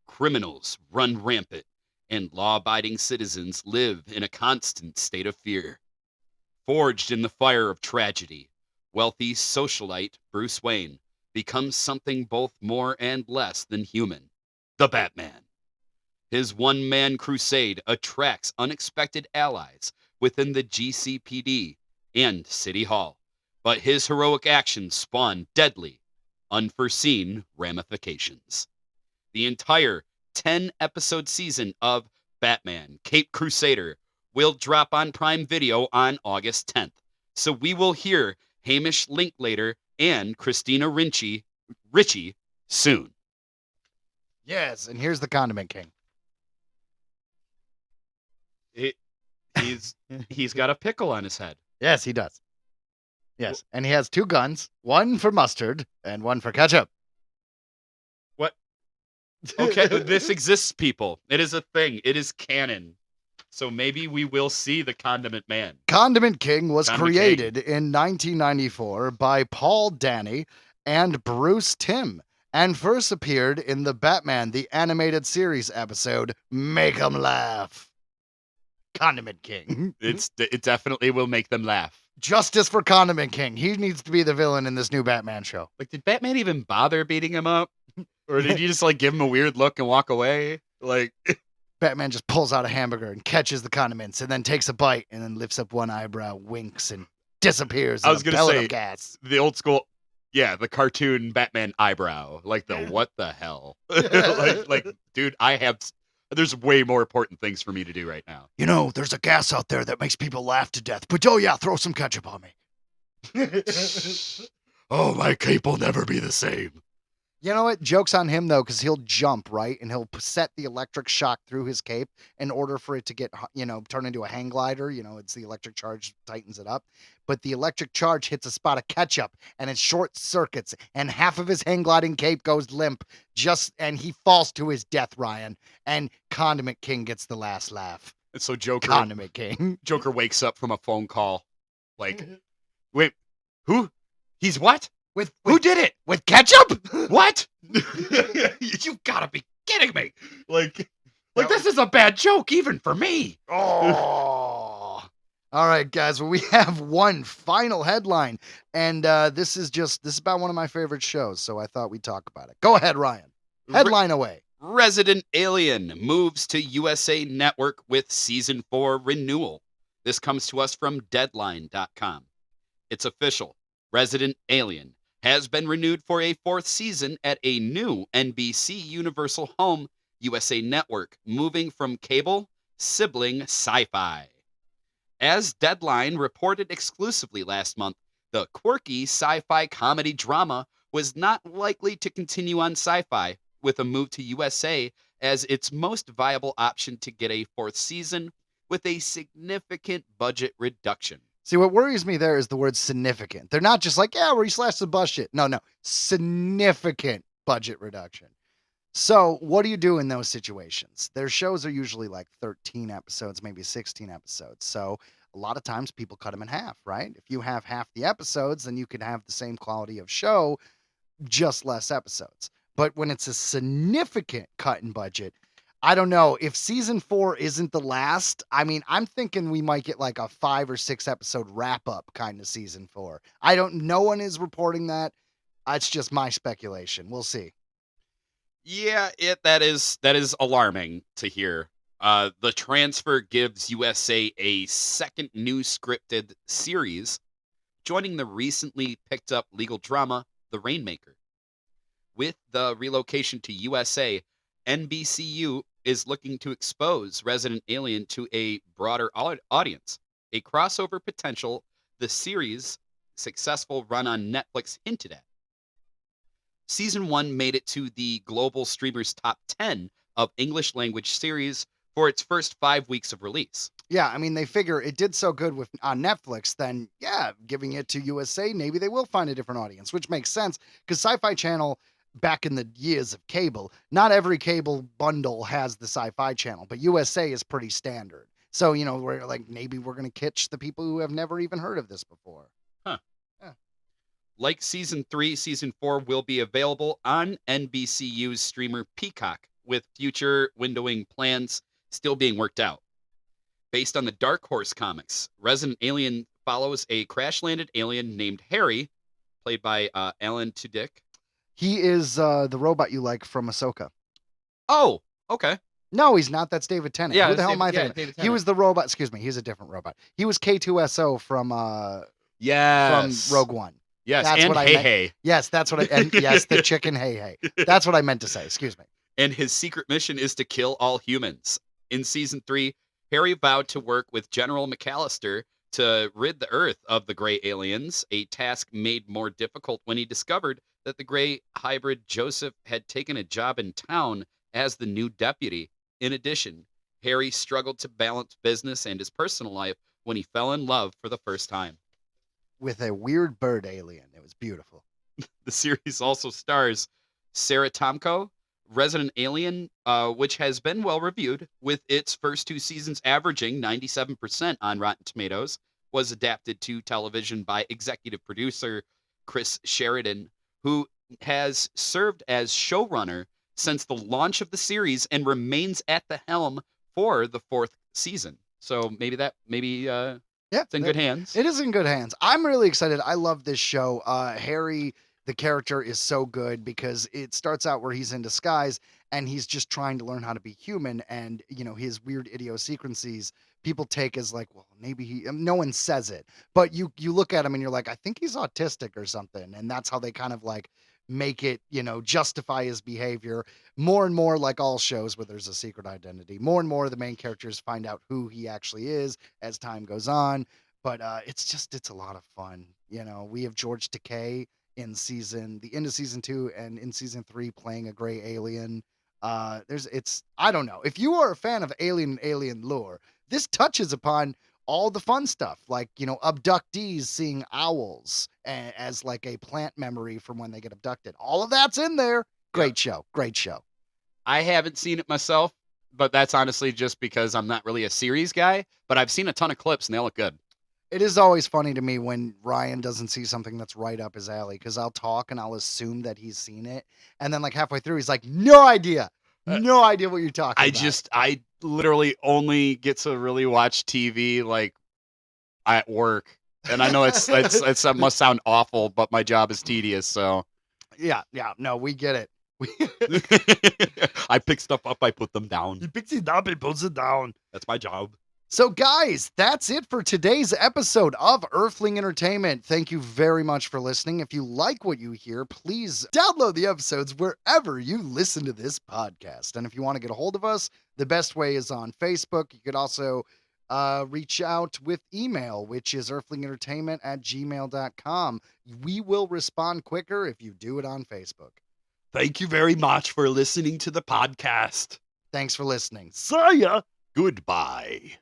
criminals run rampant, and law-abiding citizens live in a constant state of fear. Forged in the fire of tragedy, wealthy socialite Bruce Wayne becomes something both more and less than human, the Batman. His one-man crusade attracts unexpected allies within the GCPD and City Hall, but his heroic actions spawn deadly, unforeseen ramifications. The entire 10-episode season of Batman Cape Crusader will drop on Prime Video on August 10th, so we will hear Hamish Linklater and Christina Ricci soon. Yes, and here's the Condiment King. He's got a pickle on his head. Yes, he does. Yes, and he has 2 guns, one for mustard and one for ketchup. What? Okay, this exists, people. It is a thing. It is canon. So maybe we will see the Condiment Man. Condiment King was Condiment created in 1994 by Paul Dany and Bruce Timm, and first appeared in the Batman the Animated Series episode Make 'em Laugh. Condiment King. It definitely will make them laugh. Justice for Condiment King. He needs to be the villain in this new Batman show. Like, did Batman even bother beating him up? Or did he just, like, give him a weird look and walk away? Like, Batman just pulls out a hamburger and catches the condiments and then takes a bite and then lifts up one eyebrow, winks, and disappears. I was going gonna to say, gas. the old school, yeah, the cartoon Batman eyebrow. Like, the what the hell? like, dude, there's way more important things for me to do right now. You know, there's a gas out there that makes people laugh to death, but oh yeah, throw some ketchup on me. Oh, my cape will never be the same. You know what? Joke's on him, though, because he'll jump, right? And he'll set the electric shock through his cape in order for it to get, turn into a hang glider. You know, it's the electric charge tightens it up. But the electric charge hits a spot of ketchup, and it short circuits, and half of his hang gliding cape goes limp, and he falls to his death, Ryan. And Condiment King gets the last laugh. And so Joker Condiment King. Joker wakes up from a phone call. Like, wait, who? He's what? Who did it? With ketchup? What? You gotta be kidding me. Like this is a bad joke even for me. Oh. All right, guys. Well, we have one final headline, and this is about one of my favorite shows, so I thought we'd talk about it. Go ahead, Ryan. Headline away. Resident Alien moves to USA Network with Season 4 renewal. This comes to us from Deadline.com. It's official. Resident Alien has been renewed for a 4th season at a new NBC Universal home, USA Network, moving from cable sibling Sci-Fi. As Deadline reported exclusively last month, the quirky sci-fi comedy drama was not likely to continue on Sci-Fi, with a move to USA as its most viable option to get a 4th season with a significant budget reduction. See, what worries me there is the word significant. They're not just like, yeah, we slashed the budget. No, significant budget reduction. So what do you do in those situations? Their shows are usually like 13 episodes, maybe 16 episodes. So a lot of times people cut them in half, right? If you have half the episodes, then you can have the same quality of show, just less episodes. But when it's a significant cut in budget, I don't know. If season 4 isn't the last, I mean, I'm thinking we might get like a 5 or 6 episode wrap up kind of season 4. No one is reporting that. It's just my speculation. We'll see. Yeah, that is alarming to hear. The transfer gives USA a second new scripted series, joining the recently picked up legal drama, The Rainmaker. With the relocation to USA, NBCU is looking to expose Resident Alien to a broader audience, a crossover potential the series' successful run on Netflix hinted at. Season 1 made it to the global streamers' top 10 of English language series for its first 5 weeks of release. Yeah, I mean, they figure it did so good on Netflix, then, yeah, giving it to USA, maybe they will find a different audience, which makes sense, because Sci-Fi Channel, back in the years of cable, not every cable bundle has the Sci-Fi Channel, but USA is pretty standard. So, we're like, maybe we're going to catch the people who have never even heard of this before. Huh. Yeah. Like Season 3, Season 4 will be available on NBCU's streamer Peacock, with future windowing plans still being worked out. Based on the Dark Horse comics, Resident Alien follows a crash-landed alien named Harry, played by Alan Tudyk. He is the robot you like from Ahsoka. Oh, okay. No, he's not. That's David Tennant. Yeah, Who the hell am I thinking? David He was the robot. Excuse me. He's a different robot. He was K2SO from Rogue One. Yes, That's and what I Hey meant. Hey. Yes, that's what and yes, the chicken Hey Hey. That's what I meant to say. Excuse me. And his secret mission is to kill all humans. In Season 3, Harry vowed to work with General McAllister to rid the Earth of the gray aliens, a task made more difficult when he discovered that the gray hybrid Joseph had taken a job in town as the new deputy. In addition, Harry struggled to balance business and his personal life when he fell in love for the first time. With a weird bird alien. It was beautiful. The series also stars Sarah Tomko, Resident Alien, which has been well reviewed, with its first 2 seasons averaging 97% on Rotten Tomatoes, was adapted to television by executive producer Chris Sheridan, who has served as showrunner since the launch of the series and remains at the helm for the 4th season. So maybe it's in good hands. It is in good hands. I'm really excited. I love this show. Harry, the character, is so good because it starts out where he's in disguise and he's just trying to learn how to be human. And, his weird idiosyncrasies, people take as like, well, maybe no one says it, but you look at him and you're like, I think he's autistic or something. And that's how they kind of like make it, justify his behavior more and more, like all shows where there's a secret identity. More and more the main characters find out who he actually is as time goes on. But it's a lot of fun. We have George Takei in the end of season 2 and in season 3 playing a gray alien. I don't know. If you are a fan of Alien and alien lore, this touches upon all the fun stuff, like, abductees seeing owls as like a plant memory from when they get abducted. All of that's in there. Great show. I haven't seen it myself, but that's honestly just because I'm not really a series guy, but I've seen a ton of clips and they all look good. It is always funny to me when Ryan doesn't see something that's right up his alley, because I'll talk and I'll assume that he's seen it. And then like halfway through, he's like, no idea what you're talking about. I literally only get to really watch TV like at work. And I know it must sound awful, but my job is tedious. So yeah, no, we get it. I pick stuff up, I put them down. He picks it up and puts it down. That's my job. So guys, that's it for today's episode of Earthling Entertainment. Thank you very much for listening. If you like what you hear, please download the episodes wherever you listen to this podcast. And if you want to get a hold of us, the best way is on Facebook. You could also reach out with email, which is earthlingentertainment@gmail.com. We will respond quicker if you do it on Facebook. Thank you very much for listening to the podcast. Thanks for listening. See ya. Goodbye.